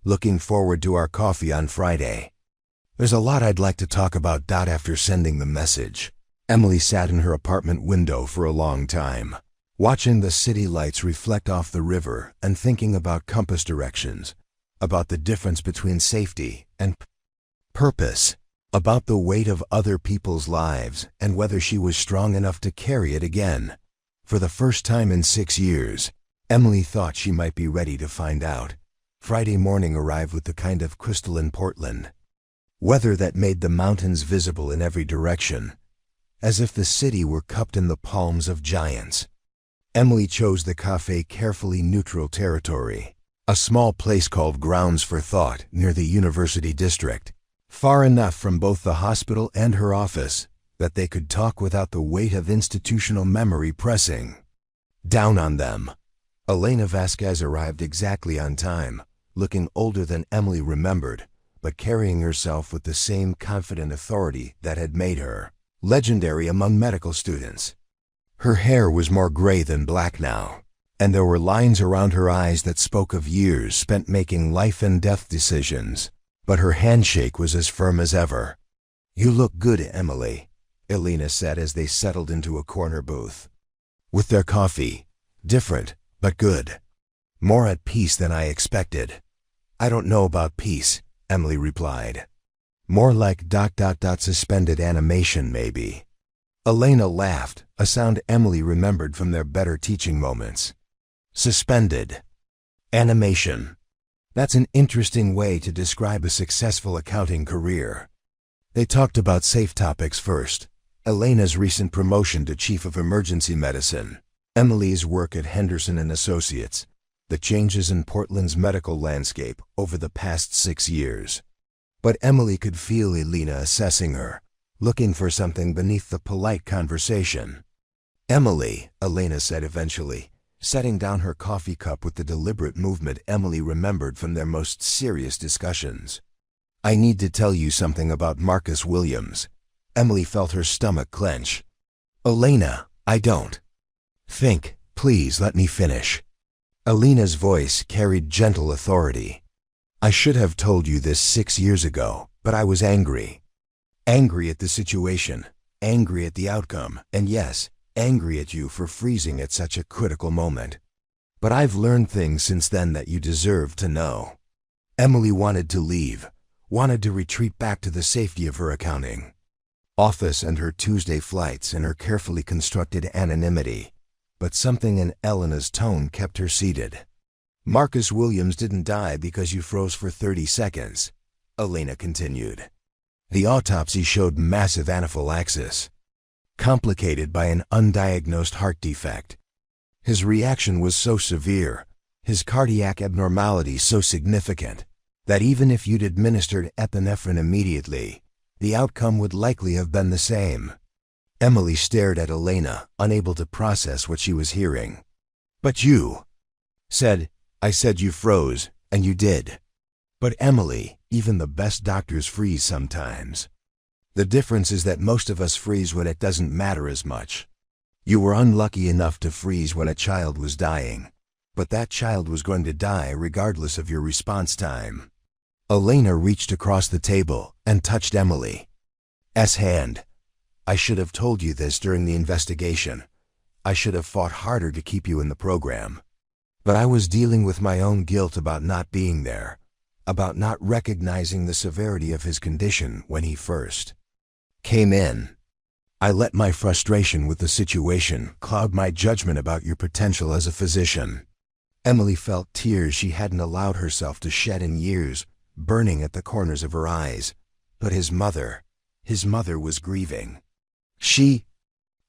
Looking forward to our coffee on Friday. There's a lot I'd like to talk about. After sending the message, Emily sat in her apartment window for a long time, watching the city lights reflect off the river and thinking about compass directions, about the difference between safety and purpose, about the weight of other people's lives and whether she was strong enough to carry it again. For the first time in 6 years, Emily thought she might be ready to find out. Friday morning arrived with the kind of crystalline Portland weather that made the mountains visible in every direction, as if the city were cupped in the palms of giants. Emily chose the café Carefully Neutral Territory, a small place called Grounds for Thought near the University District, far enough from both the hospital and her office that they could talk without the weight of institutional memory pressing down on them. Elena Vasquez arrived exactly on time, looking older than Emily remembered, but carrying herself with the same confident authority that had made her legendary among medical students. Her hair was more gray than black now, and there were lines around her eyes that spoke of years spent making life and death decisions, but her handshake was as firm as ever. "You look good, Emily," Elena said as they settled into a corner booth. With their coffee, different, but good. More at peace than I expected. "I don't know about peace," Emily replied. "More like ... suspended animation, maybe." Elena laughed, a sound Emily remembered from their better teaching moments. Suspended animation. That's an interesting way to describe a successful accounting career. They talked about safe topics first. Elena's recent promotion to Chief of Emergency Medicine, Emily's work at Henderson and Associates, the changes in Portland's medical landscape over the past 6 years. But Emily could feel Elena assessing her, looking for something beneath the polite conversation. "Emily," Elena said eventually, setting down her coffee cup with the deliberate movement Emily remembered from their most serious discussions. "I need to tell you something about Marcus Williams." Emily felt her stomach clench. "Elena, I don't think, please let me finish." Elena's voice carried gentle authority. "I should have told you this 6 years ago, but I was angry." Angry at the situation, angry at the outcome, and yes, angry at you for freezing at such a critical moment. But I've learned things since then that you deserve to know. Emily wanted to leave, wanted to retreat back to the safety of her accounting office and her Tuesday flights and her carefully constructed anonymity. But something in Elena's tone kept her seated. Marcus Williams didn't die because you froze for 30 seconds, Elena continued. The autopsy showed massive anaphylaxis, complicated by an undiagnosed heart defect. His reaction was so severe, his cardiac abnormality so significant, that even if you'd administered epinephrine immediately, the outcome would likely have been the same. Emily stared at Elena, unable to process what she was hearing. But you I said you froze, and you did. But Emily, even the best doctors freeze sometimes. The difference is that most of us freeze when it doesn't matter as much. You were unlucky enough to freeze when a child was dying, but that child was going to die regardless of your response time. Elena reached across the table and touched Emily's hand. I should have told you this during the investigation. I should have fought harder to keep you in the program. But I was dealing with my own guilt about not being there, about not recognizing the severity of his condition when he first came in. I let my frustration with the situation cloud my judgment about your potential as a physician. Emily felt tears she hadn't allowed herself to shed in years, burning at the corners of her eyes. But his mother was grieving. She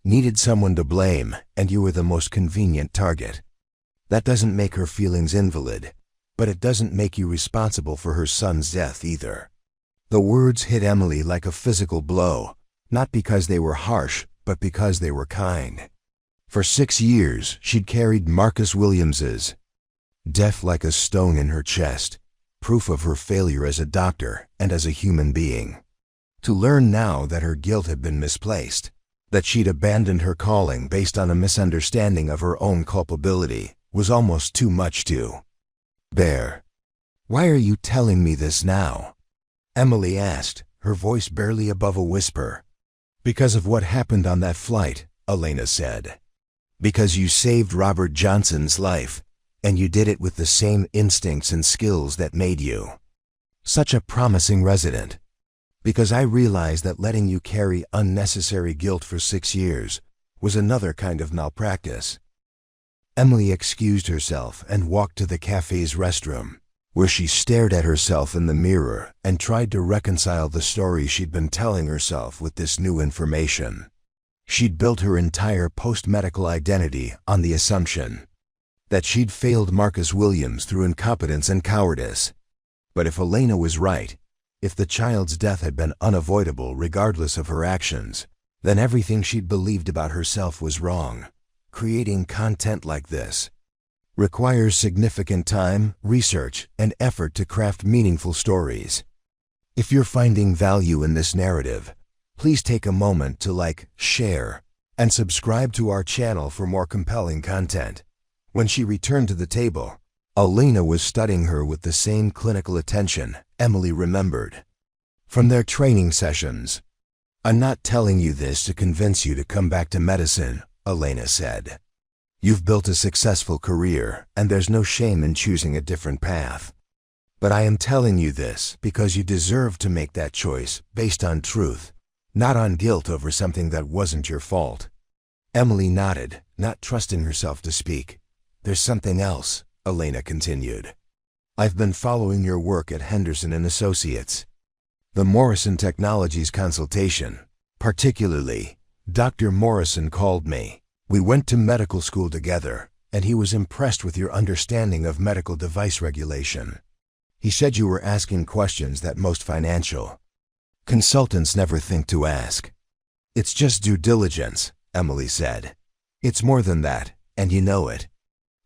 needed someone to blame, and you were the most convenient target. That doesn't make her feelings invalid, but it doesn't make you responsible for her son's death either. The words hit Emily like a physical blow, not because they were harsh, but because they were kind. For 6 years, she'd carried Marcus Williams's death like a stone in her chest, proof of her failure as a doctor and as a human being. To learn now that her guilt had been misplaced, that she'd abandoned her calling based on a misunderstanding of her own culpability, was almost too much to bear. Why are you telling me this now? Emily asked, her voice barely above a whisper. Because of what happened on that flight, Elena said. Because you saved Robert Johnson's life, and you did it with the same instincts and skills that made you such a promising resident. Because I realized that letting you carry unnecessary guilt for 6 years was another kind of malpractice. Emily excused herself and walked to the cafe's restroom, where she stared at herself in the mirror and tried to reconcile the story she'd been telling herself with this new information. She'd built her entire post-medical identity on the assumption that she'd failed Marcus Williams through incompetence and cowardice. But if Elena was right, if the child's death had been unavoidable regardless of her actions, then everything she'd believed about herself was wrong. Creating content like this requires significant time, research, and effort to craft meaningful stories. If you're finding value in this narrative, please take a moment to like, share, and subscribe to our channel for more compelling content. When she returned to the table, Elena was studying her with the same clinical attention Emily remembered from their training sessions. I'm not telling you this to convince you to come back to medicine, Elena said. You've built a successful career, and there's no shame in choosing a different path. But I am telling you this because you deserve to make that choice based on truth, not on guilt over something that wasn't your fault. Emily nodded, not trusting herself to speak. There's something else, Elena continued. I've been following your work at Henderson & Associates. The Morrison Technologies consultation, particularly, Dr. Morrison called me. We went to medical school together, and he was impressed with your understanding of medical device regulation. He said you were asking questions that most financial consultants never think to ask. It's just due diligence, Emily said. It's more than that, and you know it.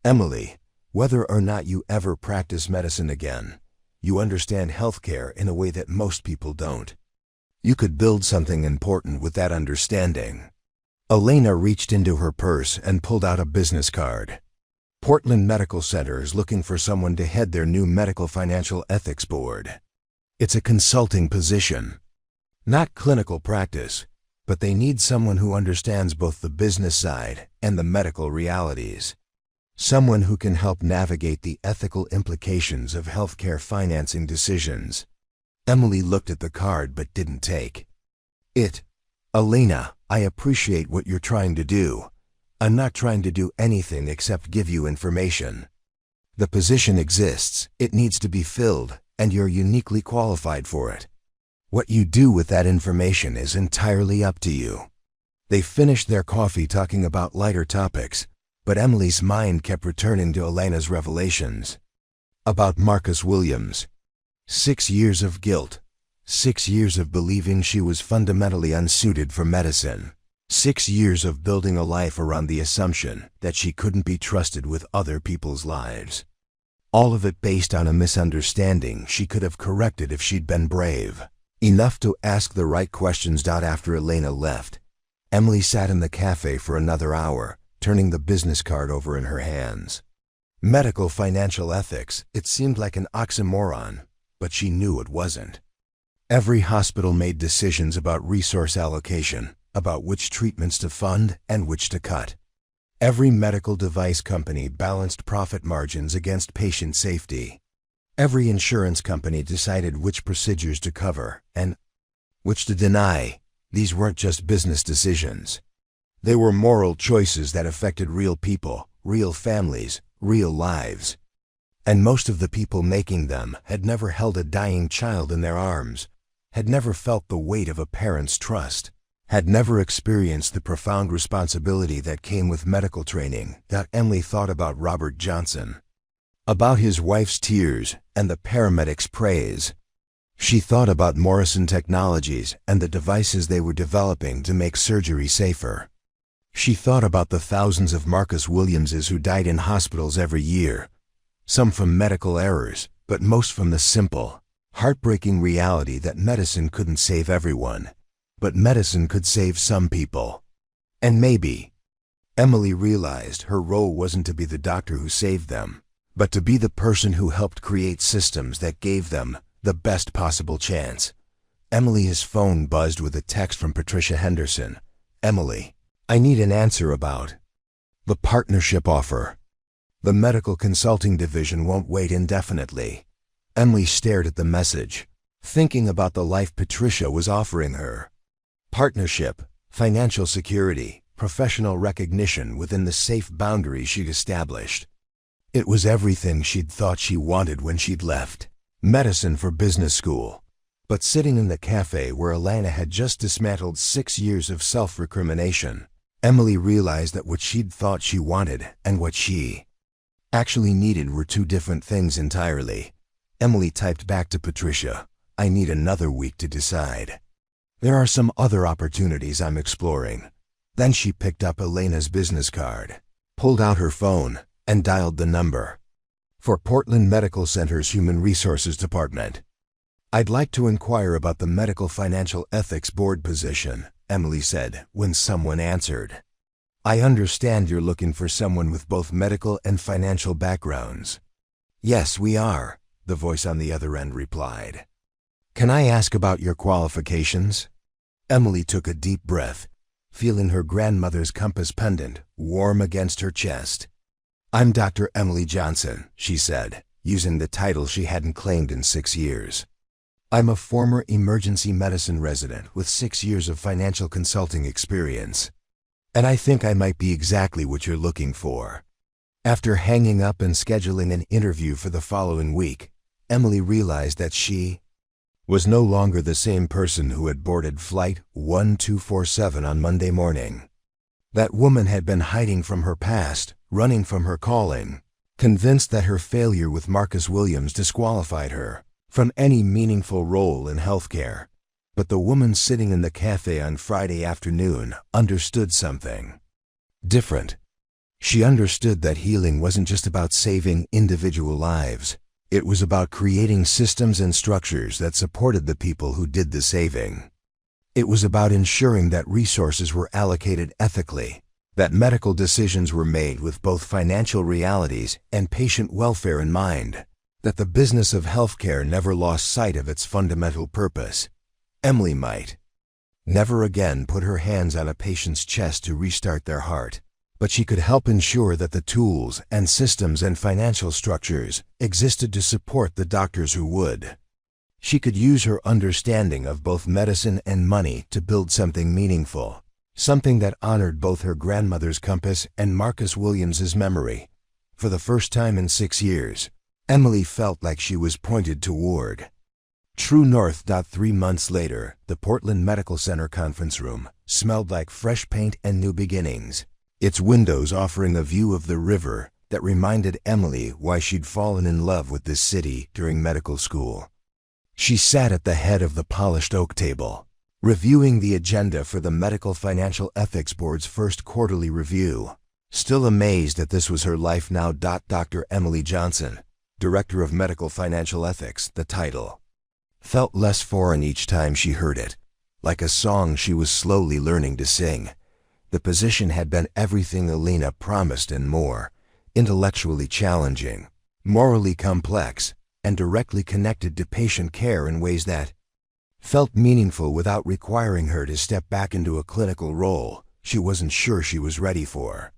Emily, whether or not you ever practice medicine again, you understand healthcare in a way that most people don't. You could build something important with that understanding. Elena reached into her purse and pulled out a business card. Portland Medical Center is looking for someone to head their new Medical Financial Ethics Board. It's a consulting position. Not clinical practice, but they need someone who understands both the business side and the medical realities. Someone who can help navigate the ethical implications of healthcare financing decisions. Emily looked at the card but didn't take it. Elena, I appreciate what you're trying to do. I'm not trying to do anything except give you information. The position exists, it needs to be filled, and you're uniquely qualified for it. What you do with that information is entirely up to you. They finished their coffee talking about lighter topics, but Emily's mind kept returning to Elena's revelations. About Marcus Williams. 6 years of guilt. 6 years of believing she was fundamentally unsuited for medicine. 6 years of building a life around the assumption that she couldn't be trusted with other people's lives. All of it based on a misunderstanding she could have corrected if she'd been brave enough to ask the right questions. After Elena left, Emily sat in the cafe for another hour, turning the business card over in her hands. Medical financial ethics, it seemed like an oxymoron, but she knew it wasn't. Every hospital made decisions about resource allocation, about which treatments to fund and which to cut. Every medical device company balanced profit margins against patient safety. Every insurance company decided which procedures to cover and which to deny. These weren't just business decisions. They were moral choices that affected real people, real families, real lives. And most of the people making them had never held a dying child in their arms, had never felt the weight of a parent's trust, had never experienced the profound responsibility that came with medical training. Emily thought about Robert Johnson, about his wife's tears and the paramedics' praise. She thought about Morrison Technologies and the devices they were developing to make surgery safer. She thought about the thousands of Marcus Williamses who died in hospitals every year, some from medical errors, but most from the simple, heartbreaking reality that medicine couldn't save everyone, but medicine could save some people. And maybe, Emily realized her role wasn't to be the doctor who saved them, but to be the person who helped create systems that gave them the best possible chance. Emily's phone buzzed with a text from Patricia Henderson. Emily, I need an answer about the partnership offer. The medical consulting division won't wait indefinitely. Emily stared at the message, thinking about the life Patricia was offering her. Partnership, financial security, professional recognition within the safe boundaries she'd established. It was everything she'd thought she wanted when she'd left medicine for business school. But sitting in the cafe where Elena had just dismantled 6 years of self-recrimination, Emily realized that what she'd thought she wanted and what she actually needed were two different things entirely. Emily typed back to Patricia, I need another week to decide. There are some other opportunities I'm exploring. Then she picked up Elena's business card, pulled out her phone, and dialed the number. For Portland Medical Center's Human Resources Department. I'd like to inquire about the Medical Financial Ethics Board position, Emily said when someone answered. I understand you're looking for someone with both medical and financial backgrounds. Yes, we are, the voice on the other end replied. Can I ask about your qualifications? Emily took a deep breath, feeling her grandmother's compass pendant warm against her chest. I'm Dr. Emily Johnson, she said, using the title she hadn't claimed in 6 years. I'm a former emergency medicine resident with 6 years of financial consulting experience. And I think I might be exactly what you're looking for. After hanging up and scheduling an interview for the following week, Emily realized that she was no longer the same person who had boarded Flight 1247 on Monday morning. That woman had been hiding from her past, running from her calling, convinced that her failure with Marcus Williams disqualified her from any meaningful role in healthcare. But the woman sitting in the cafe on Friday afternoon understood something different. She understood that healing wasn't just about saving individual lives. It was about creating systems and structures that supported the people who did the saving. It was about ensuring that resources were allocated ethically, that medical decisions were made with both financial realities and patient welfare in mind, that the business of healthcare never lost sight of its fundamental purpose, Emily might never again put her hands on a patient's chest to restart their heart, but she could help ensure that the tools and systems and financial structures existed to support the doctors who would. She could use her understanding of both medicine and money to build something meaningful, something that honored both her grandmother's compass and Marcus Williams's memory. For the first time in 6 years, Emily felt like she was pointed toward true north. 3 months later, the Portland Medical Center conference room smelled like fresh paint and new beginnings, its windows offering a view of the river that reminded Emily why she'd fallen in love with this city during medical school. She sat at the head of the polished oak table, reviewing the agenda for the Medical Financial Ethics Board's first quarterly review, still amazed that this was her life now. Dr. Emily Johnson, Director of Medical Financial Ethics, the title felt less foreign each time she heard it, like a song she was slowly learning to sing. The position had been everything Alina promised and more: intellectually challenging, morally complex, and directly connected to patient care in ways that felt meaningful without requiring her to step back into a clinical role she wasn't sure she was ready for.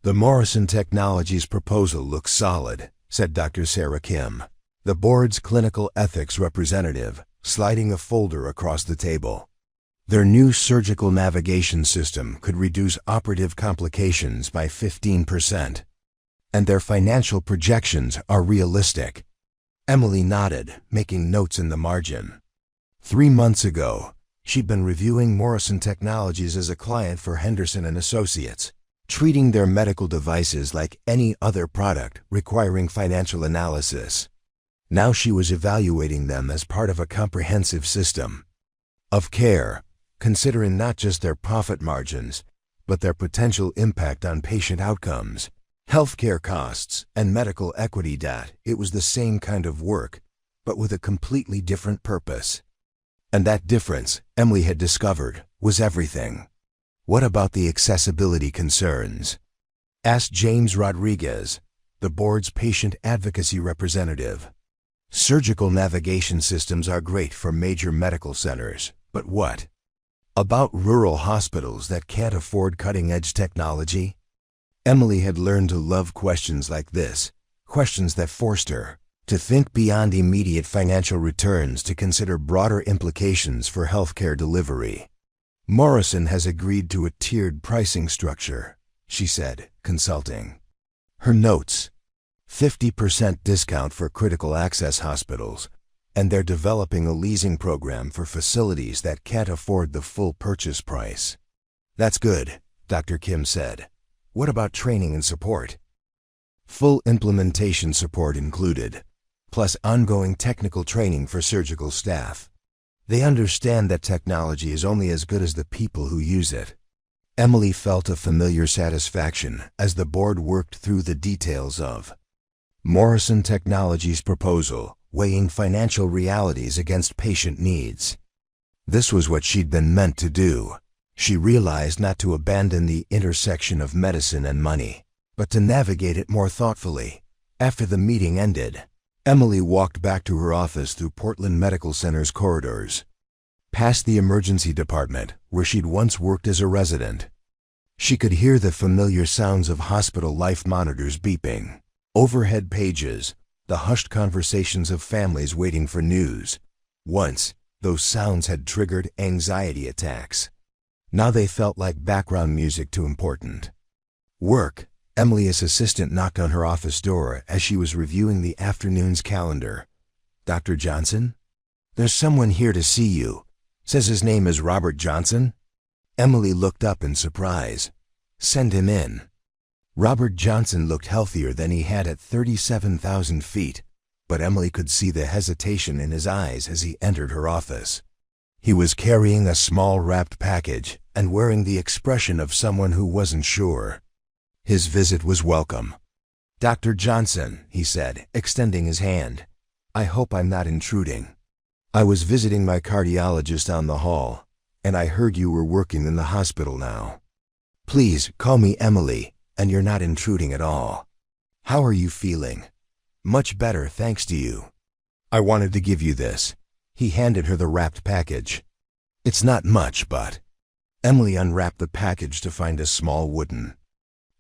"The Morrison Technologies proposal looks solid," said Dr. Sarah Kim, the board's clinical ethics representative, sliding a folder across the table. "Their new surgical navigation system could reduce operative complications by 15%. And their financial projections are realistic." Emily nodded, making notes in the margin. 3 months ago, she'd been reviewing Morrison Technologies as a client for Henderson and Associates, treating their medical devices like any other product requiring financial analysis. Now she was evaluating them as part of a comprehensive system of care, considering not just their profit margins, but their potential impact on patient outcomes, healthcare costs, and medical equity. It was the same kind of work, but with a completely different purpose. And that difference, Emily had discovered, was everything. "What about the accessibility concerns?" asked James Rodriguez, the board's patient advocacy representative. "Surgical navigation systems are great for major medical centers, but what about rural hospitals that can't afford cutting-edge technology?" Emily had learned to love questions like this, questions that forced her to think beyond immediate financial returns to consider broader implications for healthcare delivery. "Morrison has agreed to a tiered pricing structure," she said, consulting her notes. 50% discount for critical access hospitals, and they're developing a leasing program for facilities that can't afford the full purchase price. "That's good," Dr. Kim said. "What about training and support?" "Full implementation support included, plus ongoing technical training for surgical staff. They understand that technology is only as good as the people who use it." Emily felt a familiar satisfaction as the board worked through the details of Morrison Technologies' proposal, weighing financial realities against patient needs. This was what she'd been meant to do. She realized not to abandon the intersection of medicine and money, but to navigate it more thoughtfully. After the meeting ended, Emily walked back to her office through Portland Medical Center's corridors, past the emergency department where she'd once worked as a resident. She could hear the familiar sounds of hospital life monitors beeping, overhead pages, the hushed conversations of families waiting for news. Once, those sounds had triggered anxiety attacks. Now they felt like background music to important work. Emily's assistant knocked on her office door as she was reviewing the afternoon's calendar. "Dr. Johnson? There's someone here to see you. Says his name is Robert Johnson." Emily looked up in surprise. "Send him in." Robert Johnson looked healthier than he had at 37,000 feet, but Emily could see the hesitation in his eyes as he entered her office. He was carrying a small wrapped package and wearing the expression of someone who wasn't sure. His visit was welcome. "Dr. Johnson," he said, extending his hand. "I hope I'm not intruding. I was visiting my cardiologist down the hall, and I heard you were working in the hospital now. Please call me Emily, and you're not intruding at all. How are you feeling?" "Much better, thanks to you. I wanted to give you this." He handed her the wrapped package. It's not much, but... Emily unwrapped the package to find a small wooden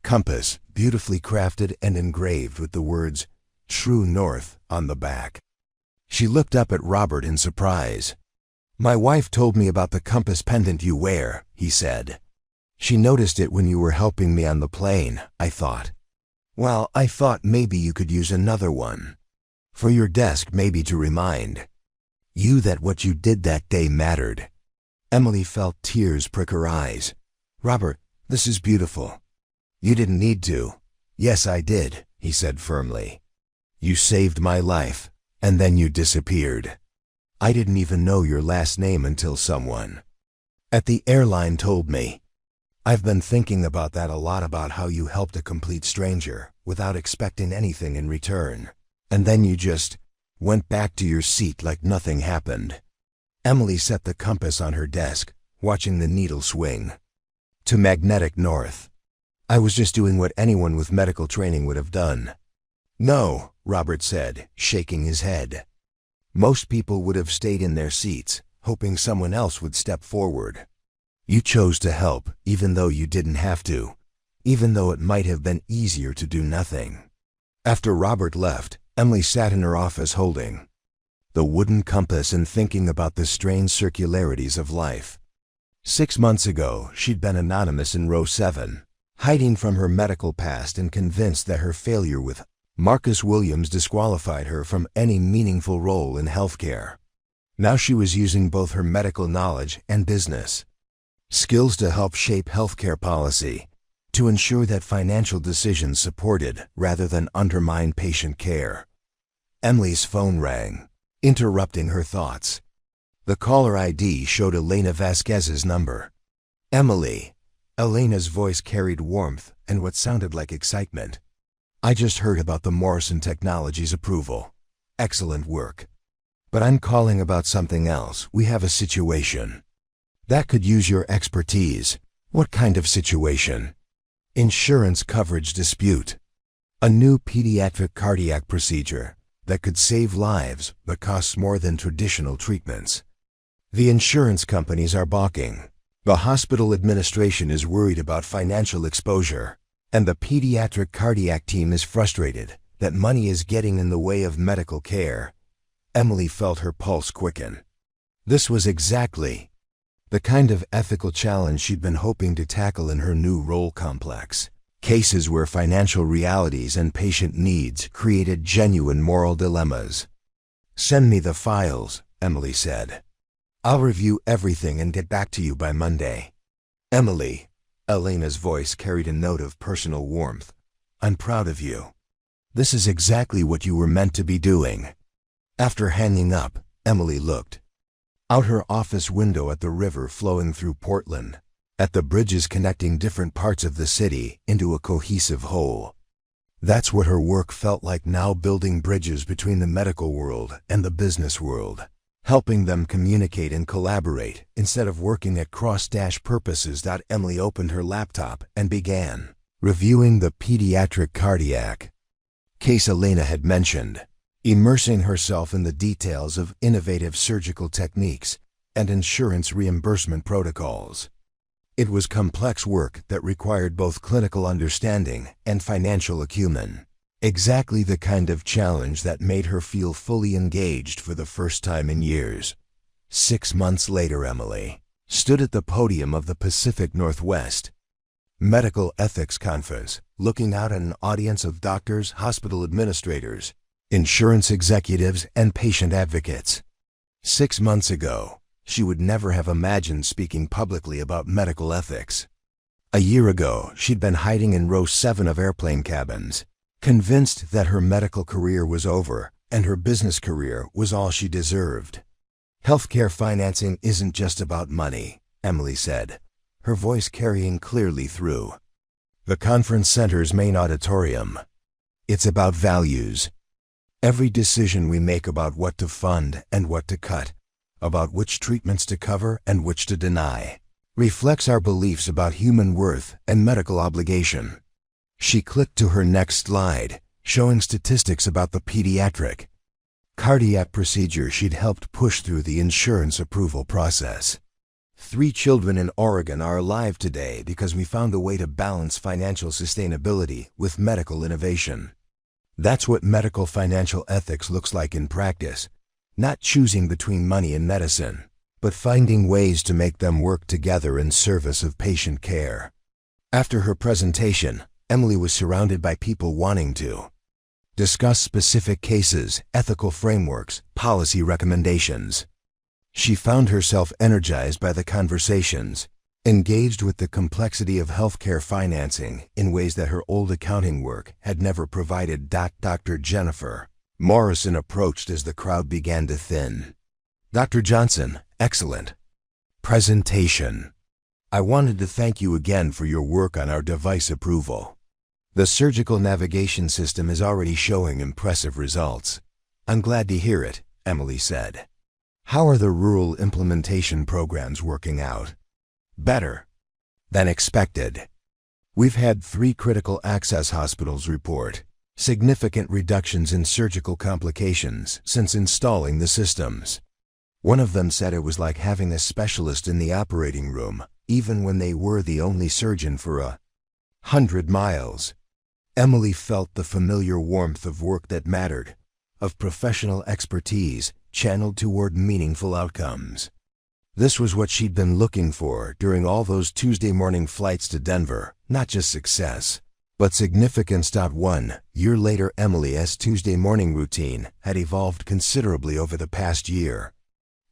compass, beautifully crafted and engraved with the words, "True North," on the back. She looked up at Robert in surprise. "My wife told me about the compass pendant you wear," he said. "She noticed it when you were helping me on the plane, I thought. Well, I thought maybe you could use another one. For your desk, maybe, to remind you that what you did that day mattered." Emily felt tears prick her eyes. "Robert, this is beautiful." "You didn't need to." "Yes, I did," he said firmly. "You saved my life, and then you disappeared. I didn't even know your last name until someone at the airline told me. I've been thinking about that a lot, about how you helped a complete stranger without expecting anything in return. And then you just went back to your seat like nothing happened." Emily set the compass on her desk, watching the needle swing to magnetic north. "I was just doing what anyone with medical training would have done." "No," Robert said, shaking his head. "Most people would have stayed in their seats, hoping someone else would step forward. You chose to help, even though you didn't have to, even though it might have been easier to do nothing." After Robert left, Emily sat in her office holding the wooden compass and thinking about the strange circularities of life. 6 months ago, she'd been anonymous in row 7, hiding from her medical past and convinced that her failure with Marcus Williams disqualified her from any meaningful role in healthcare. Now she was using both her medical knowledge and business skills to help shape healthcare policy, to ensure that financial decisions supported rather than undermined patient care. Emily's phone rang, interrupting her thoughts. The caller ID showed Elena Vasquez's number. "Emily." Elena's voice carried warmth and what sounded like excitement. "I just heard about the Morrison Technologies approval. Excellent work. But I'm calling about something else. We have a situation that could use your expertise." "What kind of situation?" "Insurance coverage dispute. A new pediatric cardiac procedure that could save lives but costs more than traditional treatments. The insurance companies are balking. The hospital administration is worried about financial exposure, and the pediatric cardiac team is frustrated that money is getting in the way of medical care." Emily felt her pulse quicken. This was exactly the kind of ethical challenge she'd been hoping to tackle in her new role complex. Cases where financial realities and patient needs created genuine moral dilemmas. "Send me the files," Emily said. "I'll review everything and get back to you by Monday." "Emily," Elena's voice carried a note of personal warmth, "I'm proud of you. This is exactly what you were meant to be doing." After hanging up, Emily looked out her office window at the river flowing through Portland, at the bridges connecting different parts of the city into a cohesive whole. That's what her work felt like now, building bridges between the medical world and the business world, helping them communicate and collaborate instead of working at cross-purposes. Emily opened her laptop and began reviewing the pediatric cardiac case Elena had mentioned, immersing herself in the details of innovative surgical techniques and insurance reimbursement protocols. It was complex work that required both clinical understanding and financial acumen, exactly the kind of challenge that made her feel fully engaged for the first time in years. 6 months later, Emily stood at the podium of the Pacific Northwest Medical Ethics Conference, looking out at an audience of doctors, hospital administrators, insurance executives, and patient advocates. 6 months ago, she would never have imagined speaking publicly about medical ethics. A year ago, she'd been hiding in row 7 of airplane cabins, convinced that her medical career was over and her business career was all she deserved. "Healthcare financing isn't just about money," Emily said, her voice carrying clearly through the conference center's main auditorium. "It's about values. Every decision we make about what to fund and what to cut, about which treatments to cover and which to deny, reflects our beliefs about human worth and medical obligation." She clicked to her next slide, showing statistics about the pediatric cardiac procedure she'd helped push through the insurance approval process. 3 children in Oregon are alive today because we found a way to balance financial sustainability with medical innovation. That's what medical financial ethics looks like in practice. Not choosing between money and medicine, but finding ways to make them work together in service of patient care. After her presentation, Emily was surrounded by people wanting to discuss specific cases, ethical frameworks, policy recommendations. She found herself energized by the conversations, engaged with the complexity of healthcare financing in ways that her old accounting work had never provided. Dr. Jennifer Morrison approached as the crowd began to thin. Dr. Johnson, excellent presentation. I wanted to thank you again for your work on our device approval. The surgical navigation system is already showing impressive results. I'm glad to hear it, Emily said. How are the rural implementation programs working out? Better than expected. We've had 3 critical access hospitals report significant reductions in surgical complications since installing the systems. One of them said it was like having a specialist in the operating room, even when they were the only surgeon for 100 miles. Emily felt the familiar warmth of work that mattered, of professional expertise channeled toward meaningful outcomes. This was what she'd been looking for during all those Tuesday morning flights to Denver, not just success, but significance. 1 year later, Emily's Tuesday morning routine had evolved considerably over the past year.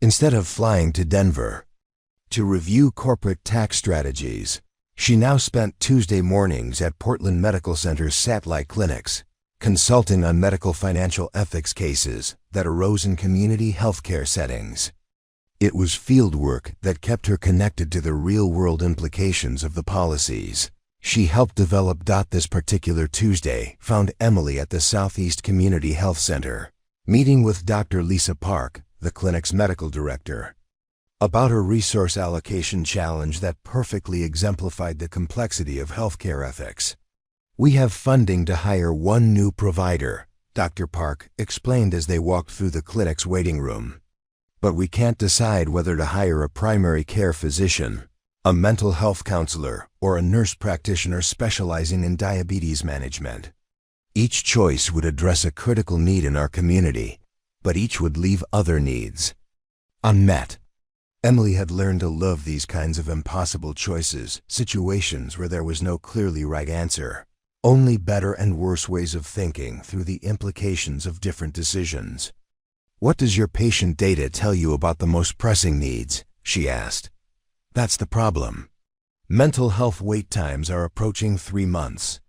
Instead of flying to Denver to review corporate tax strategies, she now spent Tuesday mornings at Portland Medical Center's satellite clinics, consulting on medical financial ethics cases that arose in community healthcare settings. It was fieldwork that kept her connected to the real-world implications of the policies she helped develop. This particular Tuesday found Emily at the Southeast Community Health Center, meeting with Dr. Lisa Park, the clinic's medical director, about her resource allocation challenge that perfectly exemplified the complexity of healthcare ethics. We have funding to hire 1 new provider, Dr. Park explained as they walked through the clinic's waiting room. But we can't decide whether to hire a primary care physician, a mental health counselor, or a nurse practitioner specializing in diabetes management. Each choice would address a critical need in our community, but each would leave other needs unmet. Emily had learned to love these kinds of impossible choices, situations where there was no clearly right answer, only better and worse ways of thinking through the implications of different decisions. What does your patient data tell you about the most pressing needs? She asked. That's the problem. Mental health wait times are approaching 3 months.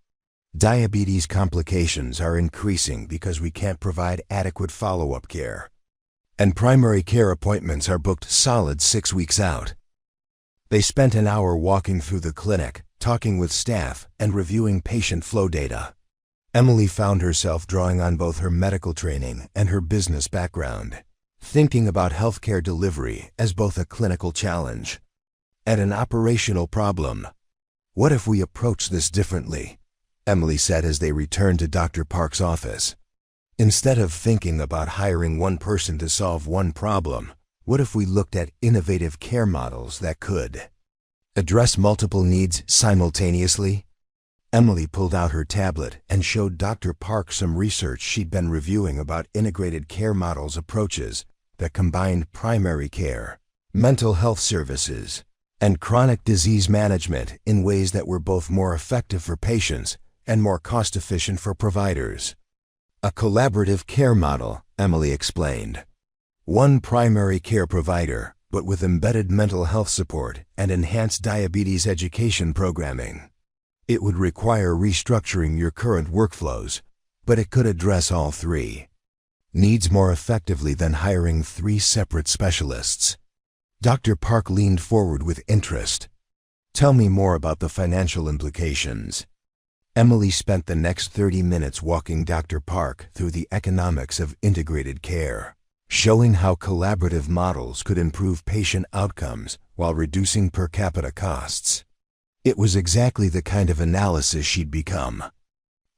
Diabetes complications are increasing because we can't provide adequate follow-up care. And primary care appointments are booked solid 6 weeks out. They spent an hour walking through the clinic, talking with staff, and reviewing patient flow data. Emily found herself drawing on both her medical training and her business background, thinking about healthcare delivery as both a clinical challenge and an operational problem. What if we approach this differently? Emily said as they returned to Dr. Park's office. Instead of thinking about hiring 1 person to solve 1 problem, what if we looked at innovative care models that could address multiple needs simultaneously? Emily pulled out her tablet and showed Dr. Park some research she'd been reviewing about integrated care models approaches that combined primary care, mental health services, and chronic disease management in ways that were both more effective for patients and more cost-efficient for providers. A collaborative care model, Emily explained. 1 primary care provider, but with embedded mental health support and enhanced diabetes education programming. It would require restructuring your current workflows, but it could address all 3 needs more effectively than hiring 3 separate specialists. Dr. Park leaned forward with interest. Tell me more about the financial implications. Emily spent the next 30 minutes walking Dr. Park through the economics of integrated care, showing how collaborative models could improve patient outcomes while reducing per capita costs. It was exactly the kind of analysis she'd become,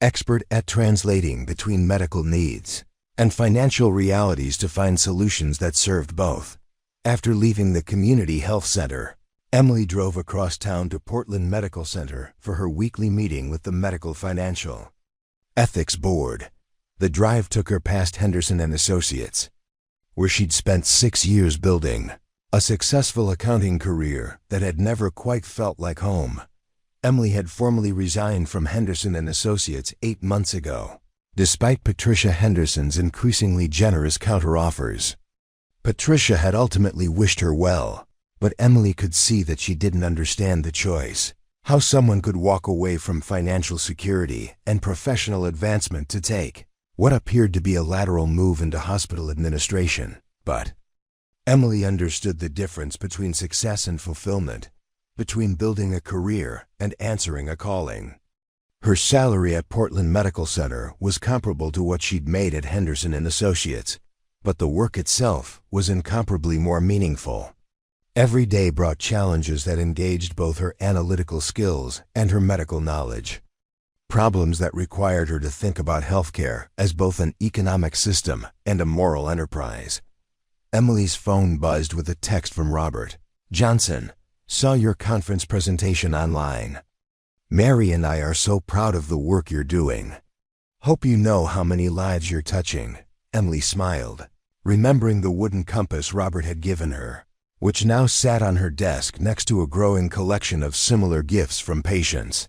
expert at translating between medical needs and financial realities to find solutions that served both. After leaving the community health center, Emily drove across town to Portland Medical Center for her weekly meeting with the Medical Financial Ethics Board. The drive took her past Henderson and Associates, where she'd spent 6 years building a successful accounting career that had never quite felt like home. Emily had formally resigned from Henderson and Associates 8 months ago, despite Patricia Henderson's increasingly generous counteroffers. Patricia had ultimately wished her well, but Emily could see that she didn't understand the choice. How someone could walk away from financial security and professional advancement to take what appeared to be a lateral move into hospital administration. But Emily understood the difference between success and fulfillment, between building a career and answering a calling. Her salary at Portland Medical Center was comparable to what she'd made at Henderson and Associates, but the work itself was incomparably more meaningful. Every day brought challenges that engaged both her analytical skills and her medical knowledge. Problems that required her to think about healthcare as both an economic system and a moral enterprise. Emily's phone buzzed with a text from Robert. "Johnson, saw your conference presentation online. Mary and I are so proud of the work you're doing. Hope you know how many lives you're touching." Emily smiled, remembering the wooden compass Robert had given her, which now sat on her desk next to a growing collection of similar gifts from patients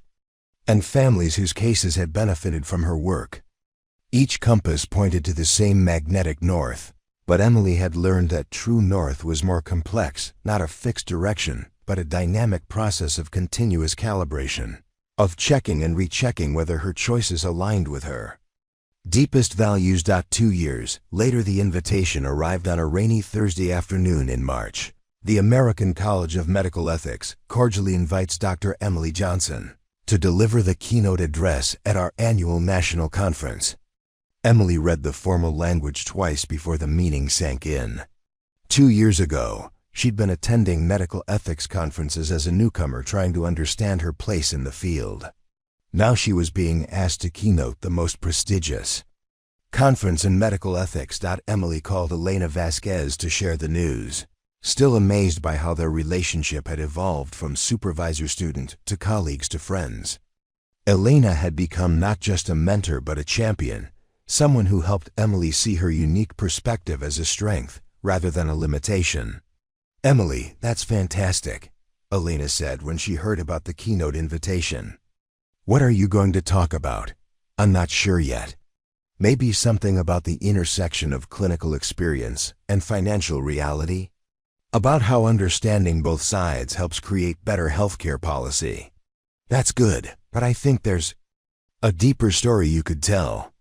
and families whose cases had benefited from her work. Each compass pointed to the same magnetic north, but Emily had learned that true north was more complex, not a fixed direction, but a dynamic process of continuous calibration, of checking and rechecking whether her choices aligned with her deepest values. 2 years later, the invitation arrived on a rainy Thursday afternoon in March. The American College of Medical Ethics cordially invites Dr. Emily Johnson to deliver the keynote address at our annual national conference. Emily read the formal language twice before the meaning sank in. 2 years ago, she'd been attending medical ethics conferences as a newcomer trying to understand her place in the field. Now she was being asked to keynote the most prestigious conference in medical ethics. Emily called Elena Vasquez to share the news, still amazed by how their relationship had evolved from supervisor-student to colleagues to friends. Elena had become not just a mentor but a champion, someone who helped Emily see her unique perspective as a strength rather than a limitation. "Emily, that's fantastic," Elena said when she heard about the keynote invitation. "What are you going to talk about?" "I'm not sure yet. Maybe something about the intersection of clinical experience and financial reality? About how understanding both sides helps create better healthcare policy." "That's good, but I think there's a deeper story you could tell.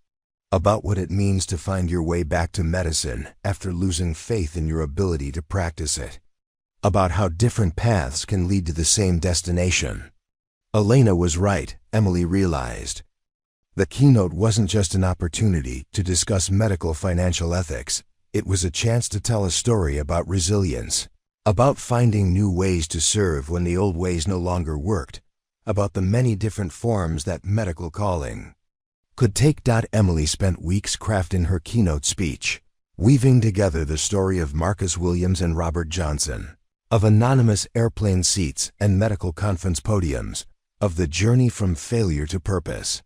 About what it means to find your way back to medicine after losing faith in your ability to practice it. About how different paths can lead to the same destination." Elena was right, Emily realized. The keynote wasn't just an opportunity to discuss medical financial ethics. It was a chance to tell a story about resilience, about finding new ways to serve when the old ways no longer worked, about the many different forms that medical calling could take. Emily spent weeks crafting her keynote speech, weaving together the story of Marcus Williams and Robert Johnson, of anonymous airplane seats and medical conference podiums, of the journey from failure to purpose.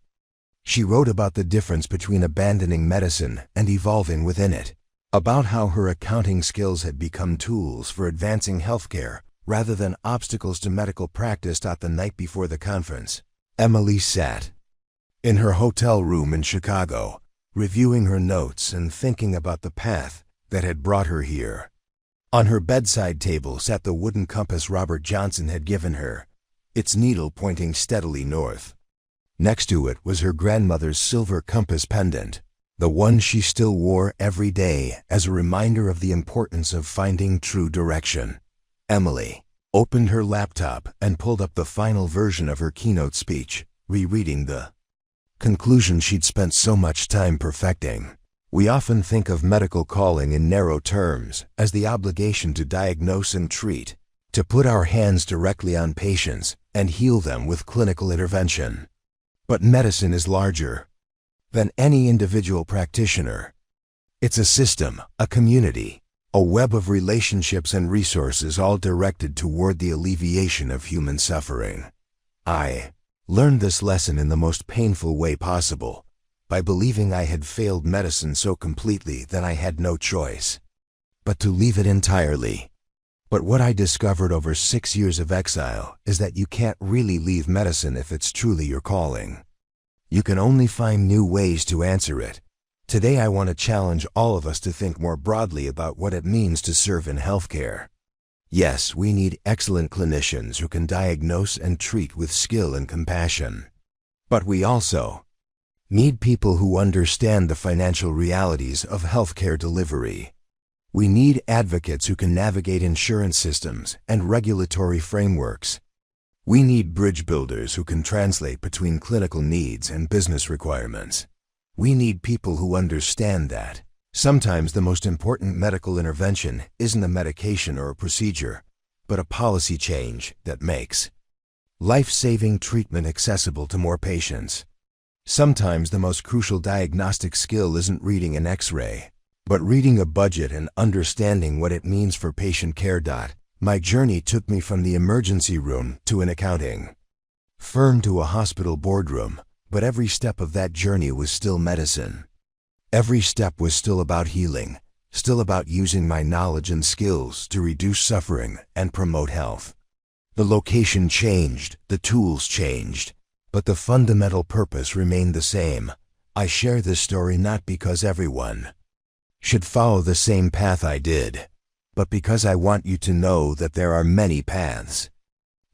She wrote about the difference between abandoning medicine and evolving within it, about how her accounting skills had become tools for advancing healthcare rather than obstacles to medical practice. The night before the conference, Emily sat in her hotel room in Chicago, reviewing her notes and thinking about the path that had brought her here. On her bedside table sat the wooden compass Robert Johnson had given her, its needle pointing steadily north. Next to it was her grandmother's silver compass pendant, the one she still wore every day as a reminder of the importance of finding true direction. Emily opened her laptop and pulled up the final version of her keynote speech, rereading the conclusion she'd spent so much time perfecting. We often think of medical calling in narrow terms, as the obligation to diagnose and treat, to put our hands directly on patients and heal them with clinical intervention. But medicine is larger than any individual practitioner. It's a system, a community, A web of relationships and resources all directed toward the alleviation of human suffering. I learned this lesson in the most painful way possible, by believing I had failed medicine so completely that I had no choice but to leave it entirely. But what I discovered over 6 years of exile is that you can't really leave medicine if it's truly your calling. You can only find new ways to answer it. Today I want to challenge all of us to think more broadly about what it means to serve in healthcare. Yes, we need excellent clinicians who can diagnose and treat with skill and compassion. But we also need people who understand the financial realities of healthcare delivery. We need advocates who can navigate insurance systems and regulatory frameworks. We need bridge builders who can translate between clinical needs and business requirements. We need people who understand that sometimes the most important medical intervention isn't a medication or a procedure, but a policy change that makes life-saving treatment accessible to more patients. Sometimes the most crucial diagnostic skill isn't reading an X-ray, but reading a budget and understanding what it means for patient care. My journey took me from the emergency room to an accounting firm to a hospital boardroom, but every step of that journey was still medicine. Every step was still about healing, still about using my knowledge and skills to reduce suffering and promote health. The location changed, the tools changed, but the fundamental purpose remained the same. I share this story not because everyone should follow the same path I did, but because I want you to know that there are many paths.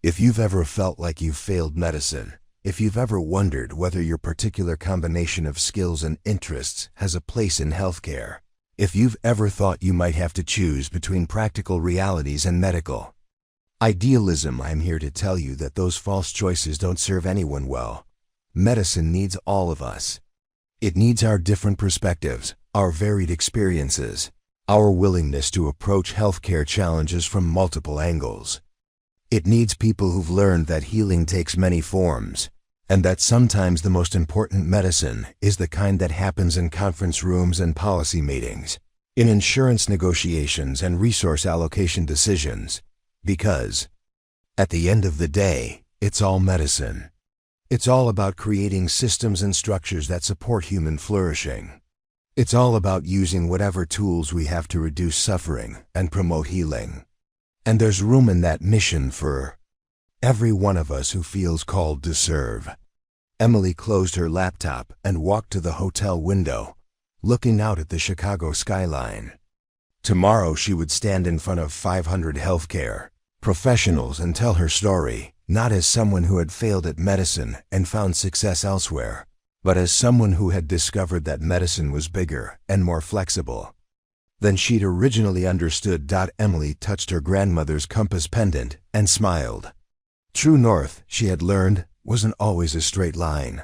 If you've ever felt like you've failed medicine, if you've ever wondered whether your particular combination of skills and interests has a place in healthcare, if you've ever thought you might have to choose between practical realities and medical idealism, I'm here to tell you that those false choices don't serve anyone well. Medicine needs all of us. It needs our different perspectives, our varied experiences, our willingness to approach healthcare challenges from multiple angles. It needs people who've learned that healing takes many forms, and that sometimes the most important medicine is the kind that happens in conference rooms and policy meetings, in insurance negotiations and resource allocation decisions, because, at the end of the day, it's all medicine. It's all about creating systems and structures that support human flourishing. It's all about using whatever tools we have to reduce suffering and promote healing. And there's room in that mission for every one of us who feels called to serve. Emily closed her laptop and walked to the hotel window, looking out at the Chicago skyline. Tomorrow she would stand in front of 500 healthcare professionals and tell her story, not as someone who had failed at medicine and found success elsewhere, but as someone who had discovered that medicine was bigger and more flexible than she'd originally understood. Emily touched her grandmother's compass pendant and smiled. True north, she had learned, wasn't always a straight line.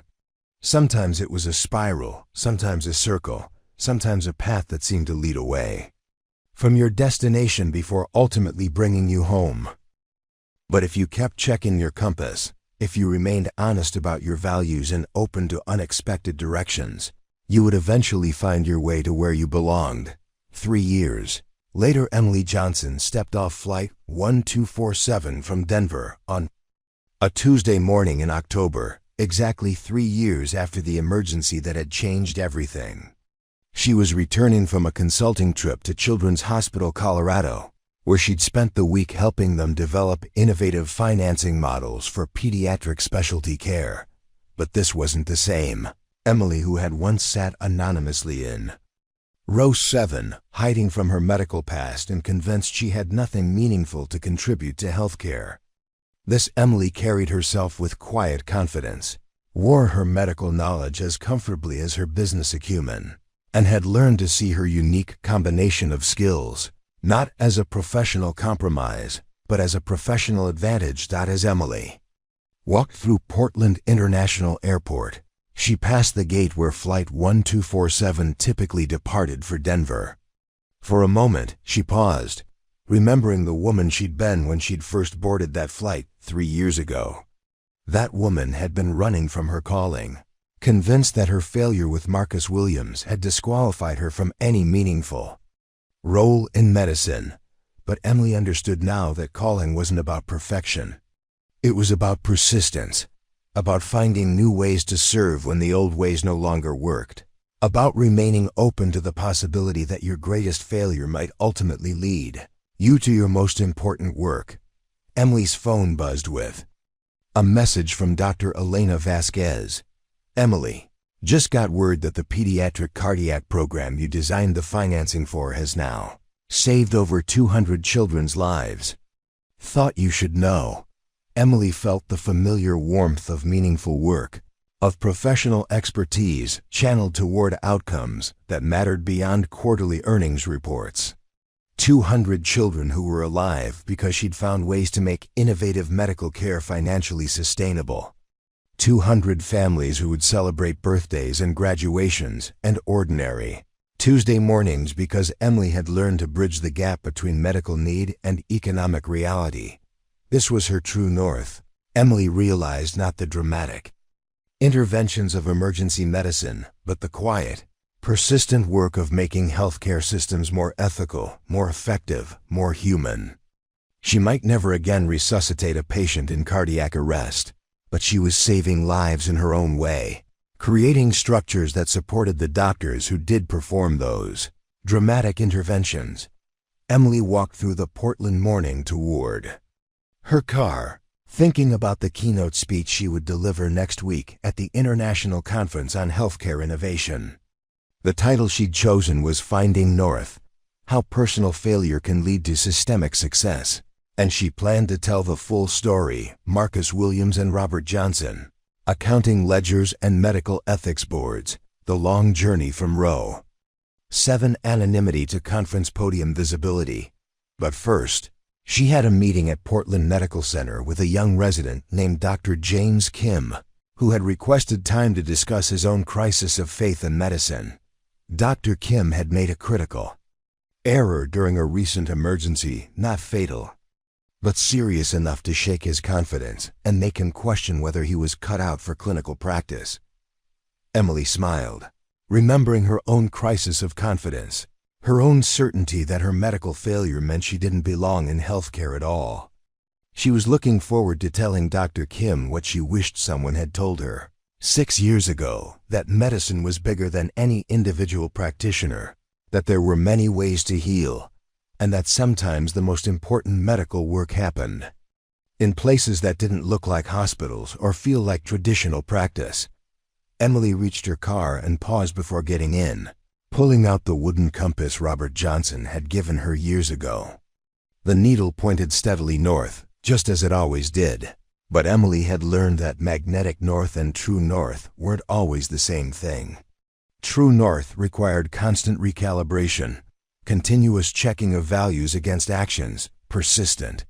Sometimes it was a spiral, sometimes a circle, sometimes a path that seemed to lead away from your destination before ultimately bringing you home. But if you kept checking your compass, if you remained honest about your values and open to unexpected directions, you would eventually find your way to where you belonged. 3 years later, Emily Johnson stepped off Flight 1247 from Denver on a Tuesday morning in October, exactly 3 years after the emergency that had changed everything. She was returning from a consulting trip to Children's Hospital Colorado, where she'd spent the week helping them develop innovative financing models for pediatric specialty care. But this wasn't the same Emily who had once sat anonymously in row 7, hiding from her medical past and convinced she had nothing meaningful to contribute to healthcare. This Emily carried herself with quiet confidence, wore her medical knowledge as comfortably as her business acumen, and had learned to see her unique combination of skills, not as a professional compromise, but as a professional advantage. As Emily walked through Portland International Airport, she passed the gate where Flight 1247 typically departed for Denver. For a moment, she paused, remembering the woman she'd been when she'd first boarded that flight 3 years ago. That woman had been running from her calling, convinced that her failure with Marcus Williams had disqualified her from any meaningful role in medicine. But Emily understood now that calling wasn't about perfection. It was about persistence, about finding new ways to serve when the old ways no longer worked, about remaining open to the possibility that your greatest failure might ultimately lead you to your most important work. Emily's phone buzzed with a message from Dr. Elena Vasquez. Emily, just got word that the pediatric cardiac program you designed the financing for has now saved over 200 children's lives. Thought you should know. Emily felt the familiar warmth of meaningful work, of professional expertise channeled toward outcomes that mattered beyond quarterly earnings reports. 200 children who were alive because she'd found ways to make innovative medical care financially sustainable. 200 families who would celebrate birthdays and graduations and ordinary Tuesday mornings because Emily had learned to bridge the gap between medical need and economic reality. This was her true north. Emily realized not the dramatic interventions of emergency medicine, but the quiet, persistent work of making healthcare systems more ethical, more effective, more human. She might never again resuscitate a patient in cardiac arrest, but she was saving lives in her own way, creating structures that supported the doctors who did perform those dramatic interventions. Emily walked through the Portland morning toward her car, thinking about the keynote speech she would deliver next week at the International Conference on Healthcare Innovation. The title she'd chosen was Finding North: How Personal Failure Can Lead to Systemic Success, and she planned to tell the full story. Marcus Williams and Robert Johnson, Accounting Ledgers and Medical Ethics Boards, The Long Journey from Row 7 Anonymity to Conference Podium Visibility. But first, she had a meeting at Portland Medical Center with a young resident named Dr. James Kim, who had requested time to discuss his own crisis of faith in medicine. Dr. Kim had made a critical error during a recent emergency, not fatal, but serious enough to shake his confidence and make him question whether he was cut out for clinical practice. Emily smiled, remembering her own crisis of confidence, her own certainty that her medical failure meant she didn't belong in healthcare at all. She was looking forward to telling Dr. Kim what she wished someone had told her 6 years ago, that medicine was bigger than any individual practitioner, that there were many ways to heal, and that sometimes the most important medical work happened in places that didn't look like hospitals or feel like traditional practice. Emily reached her car and paused before getting in, pulling out the wooden compass Robert Johnson had given her years ago. The needle pointed steadily north, just as it always did. But Emily had learned that magnetic north and true north weren't always the same thing. True north required constant recalibration, continuous checking of values against actions, persistent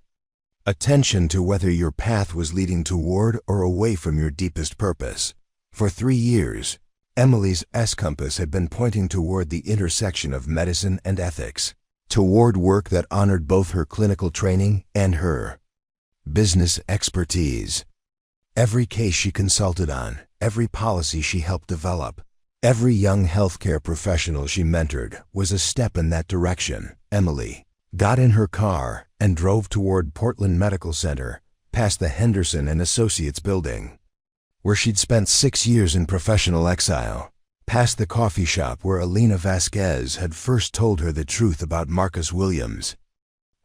attention to whether your path was leading toward or away from your deepest purpose. For 3 years, Emily's S-compass had been pointing toward the intersection of medicine and ethics, toward work that honored both her clinical training and her business expertise. Every case she consulted on, every policy she helped develop, every young healthcare professional she mentored was a step in that direction. Emily got in her car and drove toward Portland Medical Center, past the Henderson and Associates building, where she'd spent 6 years in professional exile, past the coffee shop where Elena Vasquez had first told her the truth about Marcus Williams,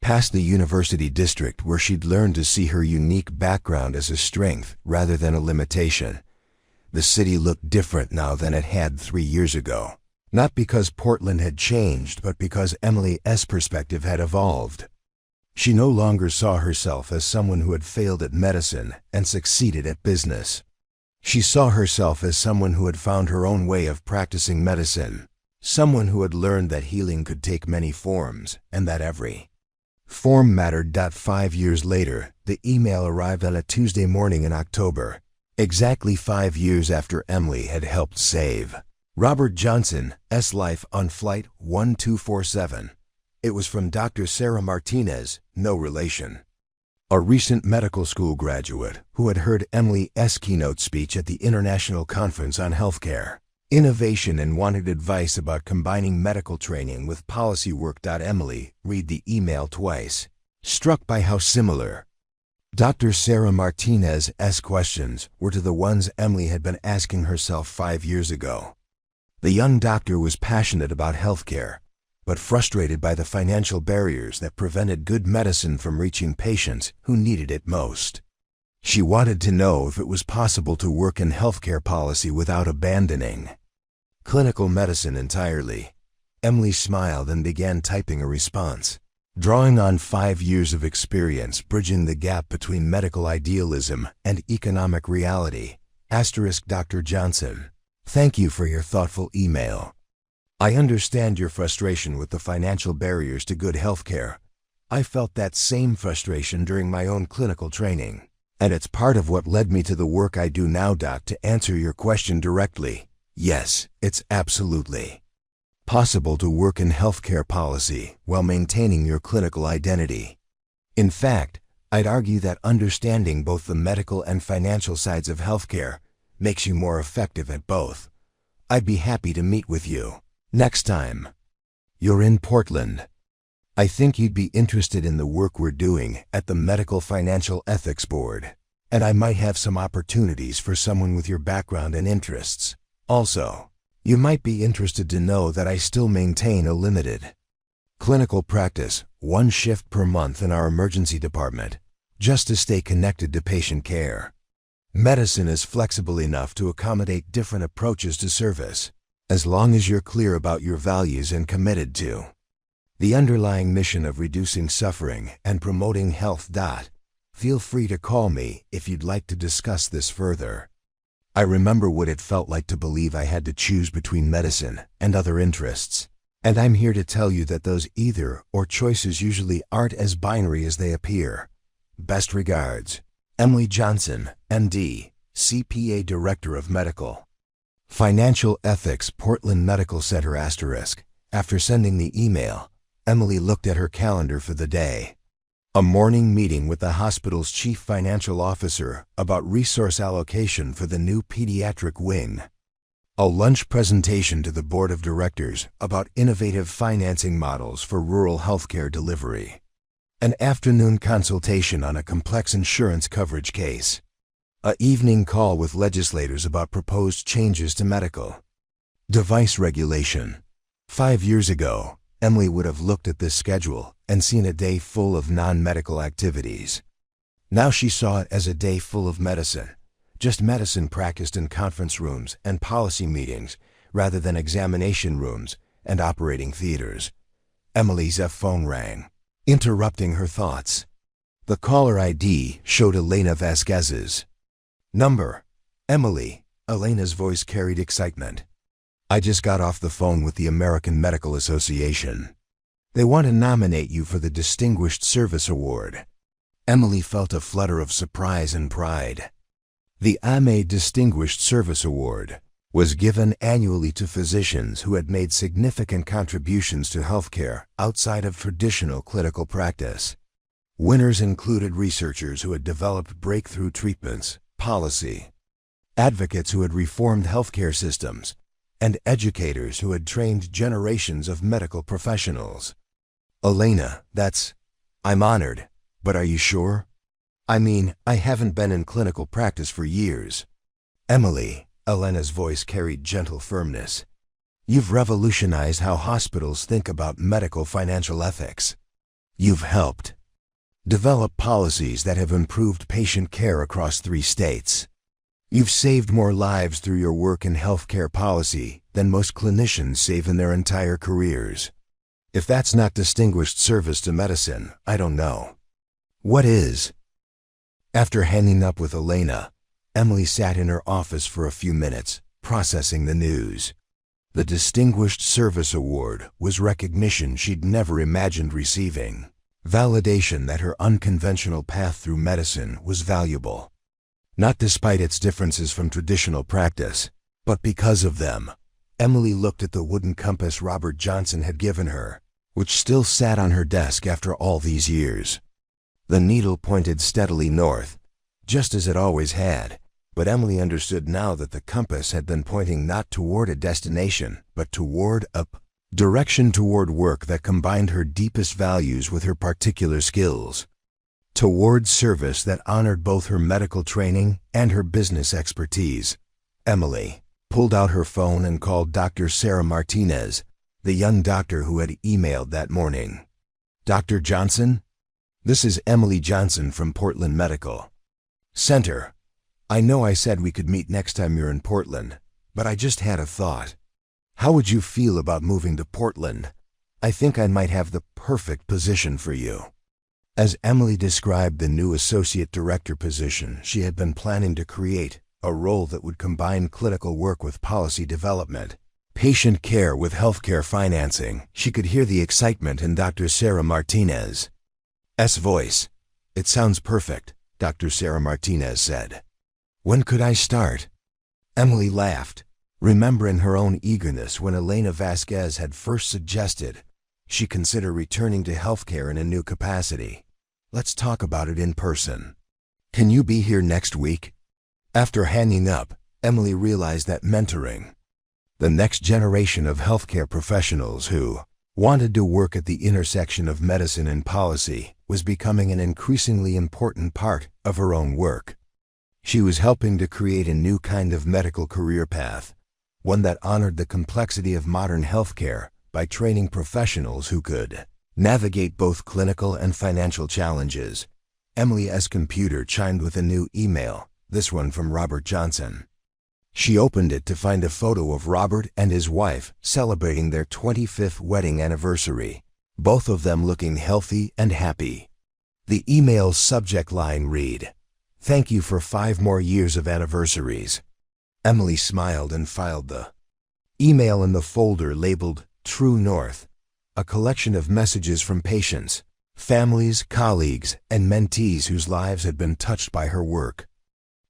past the university district where she'd learned to see her unique background as a strength rather than a limitation. The city looked different now than it had 3 years ago, not because Portland had changed, but because Emily's perspective had evolved. She no longer saw herself as someone who had failed at medicine and succeeded at business. She saw herself as someone who had found her own way of practicing medicine, someone who had learned that healing could take many forms, and that every form mattered. 5 years later, the email arrived on a Tuesday morning in October, exactly 5 years after Emily had helped save Robert Johnson's life on Flight 1247. It was from Dr. Sarah Martinez, no relation, a recent medical school graduate who had heard Emily's keynote speech at the International Conference on Healthcare. Innovation and wanted advice about combining medical training with policy work. Emily read the email twice, struck by how similar Dr. Sarah Martinez's questions were to the ones Emily had been asking herself 5 years ago. The young doctor was passionate about healthcare, but frustrated by the financial barriers that prevented good medicine from reaching patients who needed it most. She wanted to know if it was possible to work in healthcare policy without abandoning clinical medicine entirely. Emily smiled and began typing a response, drawing on 5 years of experience bridging the gap between medical idealism and economic reality. Dr. Johnson, thank you for your thoughtful email. I understand your frustration with the financial barriers to good healthcare. I felt that same frustration during my own clinical training, and it's part of what led me to the work I do now. To answer your question directly, yes, it's absolutely possible to work in healthcare policy while maintaining your clinical identity. In fact, I'd argue that understanding both the medical and financial sides of healthcare makes you more effective at both. I'd be happy to meet with you next time you're in Portland. I think you'd be interested in the work we're doing at the Medical Financial Ethics Board, and I might have some opportunities for someone with your background and interests. Also, you might be interested to know that I still maintain a limited clinical practice, 1 shift per month in our emergency department, just to stay connected to patient care. Medicine is flexible enough to accommodate different approaches to service, as long as you're clear about your values and committed to the underlying mission of reducing suffering and promoting health. Feel free to call me if you'd like to discuss this further. I remember what it felt like to believe I had to choose between medicine and other interests, and I'm here to tell you that those either or choices usually aren't as binary as they appear. Best regards, Emily Johnson, MD, CPA Director of Medical Financial Ethics, Portland Medical Center. After sending the email, Emily looked at her calendar for the day. A morning meeting with the hospital's chief financial officer about resource allocation for the new pediatric wing. A lunch presentation to the board of directors about innovative financing models for rural healthcare delivery. An afternoon consultation on a complex insurance coverage case. An evening call with legislators about proposed changes to medical device regulation. 5 years ago, Emily would have looked at this schedule and seen a day full of non-medical activities. Now she saw it as a day full of medicine, just medicine practiced in conference rooms and policy meetings rather than examination rooms and operating theaters. Emily's phone rang, interrupting her thoughts. The caller ID showed Elena Vasquez's number. Emily, Elena's voice carried excitement. I just got off the phone with the American Medical Association. They want to nominate you for the Distinguished Service Award. Emily felt a flutter of surprise and pride. The AME Distinguished Service Award was given annually to physicians who had made significant contributions to healthcare outside of traditional clinical practice. Winners included researchers who had developed breakthrough treatments, policy advocates who had reformed healthcare systems, and educators who had trained generations of medical professionals. Elena, I'm honored, but are you sure? I mean, I haven't been in clinical practice for years. Emily, Elena's voice carried gentle firmness. You've revolutionized how hospitals think about medical financial ethics. You've helped develop policies that have improved patient care across 3 states. You've saved more lives through your work in healthcare policy than most clinicians save in their entire careers. If that's not distinguished service to medicine, I don't know what is. After hanging up with Elena, Emily sat in her office for a few minutes, processing the news. The Distinguished Service Award was recognition she'd never imagined receiving, validation that her unconventional path through medicine was valuable. Not despite its differences from traditional practice, but because of them. Emily looked at the wooden compass Robert Johnson had given her, which still sat on her desk after all these years. The needle pointed steadily north, just as it always had, But Emily understood now that the compass had been pointing not toward a destination, but toward a direction, toward work that combined her deepest values with her particular skills, toward service that honored both her medical training and her business expertise. Emily pulled out her phone and called Dr. Sarah Martinez, the young doctor who had emailed that morning. "Dr. Johnson? This is Emily Johnson from Portland Medical Center. I know I said we could meet next time you're in Portland, but I just had a thought. How would you feel about moving to Portland? I think I might have the perfect position for you." As Emily described the new associate director position she had been planning to create, a role that would combine clinical work with policy development, patient care with healthcare financing, she could hear the excitement in Dr. Sarah Martinez's voice. "It sounds perfect," Dr. Sarah Martinez said. "When could I start?" Emily laughed, remembering her own eagerness when Elena Vasquez had first suggested she consider returning to healthcare in a new capacity. "Let's talk about it in person. Can you be here next week?" After hanging up, Emily realized that mentoring the next generation of healthcare professionals who wanted to work at the intersection of medicine and policy was becoming an increasingly important part of her own work. She was helping to create a new kind of medical career path, one that honored the complexity of modern healthcare by training professionals who could navigate both clinical and financial challenges. Emily's computer chimed with a new email, this one from Robert Johnson. She opened it to find a photo of Robert and his wife celebrating their 25th wedding anniversary, both of them looking healthy and happy. The email's subject line read, "Thank you for 5 more years of anniversaries." Emily smiled and filed the email in the folder labeled True North, a collection of messages from patients, families, colleagues, and mentees whose lives had been touched by her work.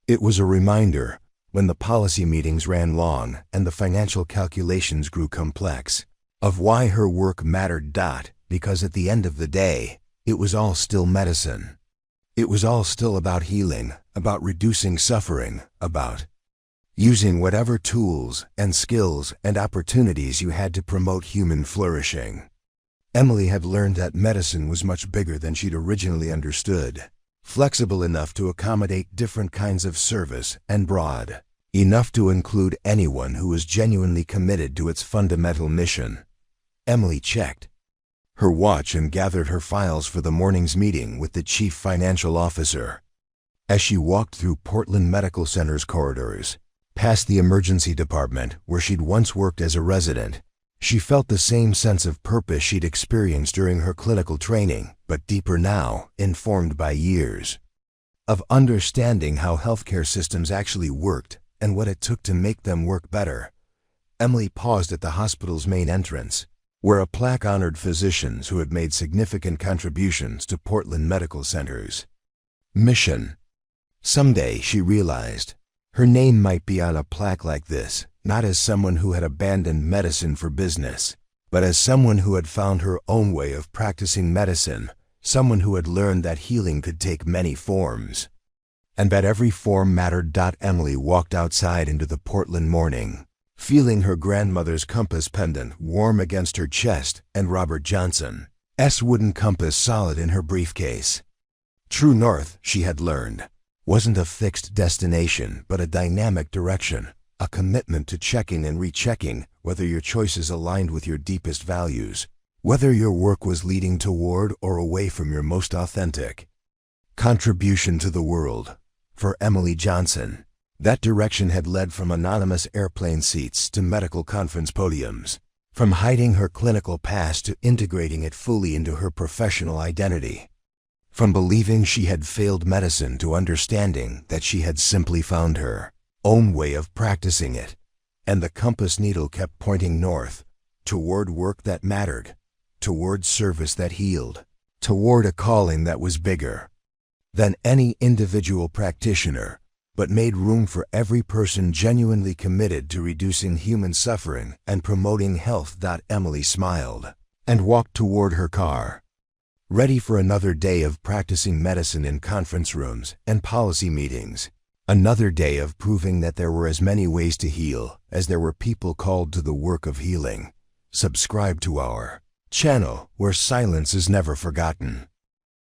It was a reminder, when the policy meetings ran long and the financial calculations grew complex, of why her work mattered. Because at the end of the day, it was all still medicine. It was all still about healing, about reducing suffering, about using whatever tools and skills and opportunities you had to promote human flourishing. Emily had learned that medicine was much bigger than she'd originally understood, flexible enough to accommodate different kinds of service and broad enough to include anyone who was genuinely committed to its fundamental mission. Emily checked her watch and gathered her files for the morning's meeting with the chief financial officer. As she walked through Portland Medical Center's corridors, past the emergency department where she'd once worked as a resident, she felt the same sense of purpose she'd experienced during her clinical training, but deeper now, informed by years of understanding how healthcare systems actually worked and what it took to make them work better. Emily paused at the hospital's main entrance, where a plaque honored physicians who had made significant contributions to Portland Medical Center's mission. Someday, she realized, her name might be on a plaque like this, not as someone who had abandoned medicine for business, but as someone who had found her own way of practicing medicine, someone who had learned that healing could take many forms, and that every form mattered. Emily walked outside into the Portland morning, feeling her grandmother's compass pendant warm against her chest and Robert Johnson's wooden compass solid in her briefcase. True North, she had learned, wasn't a fixed destination but a dynamic direction, a commitment to checking and rechecking whether your choices aligned with your deepest values, whether your work was leading toward or away from your most authentic contribution to the world. For Emily Johnson, that direction had led from anonymous airplane seats to medical conference podiums, from hiding her clinical past to integrating it fully into her professional identity, from believing she had failed medicine to understanding that she had simply found her own way of practicing it, and the compass needle kept pointing north, toward work that mattered, toward service that healed, toward a calling that was bigger than any individual practitioner, but made room for every person genuinely committed to reducing human suffering and promoting health. Emily smiled and walked toward her car, ready for another day of practicing medicine in conference rooms and policy meetings, Another day of proving that there were as many ways to heal as there were people called to the work of healing. Subscribe to our channel where silence is never forgotten.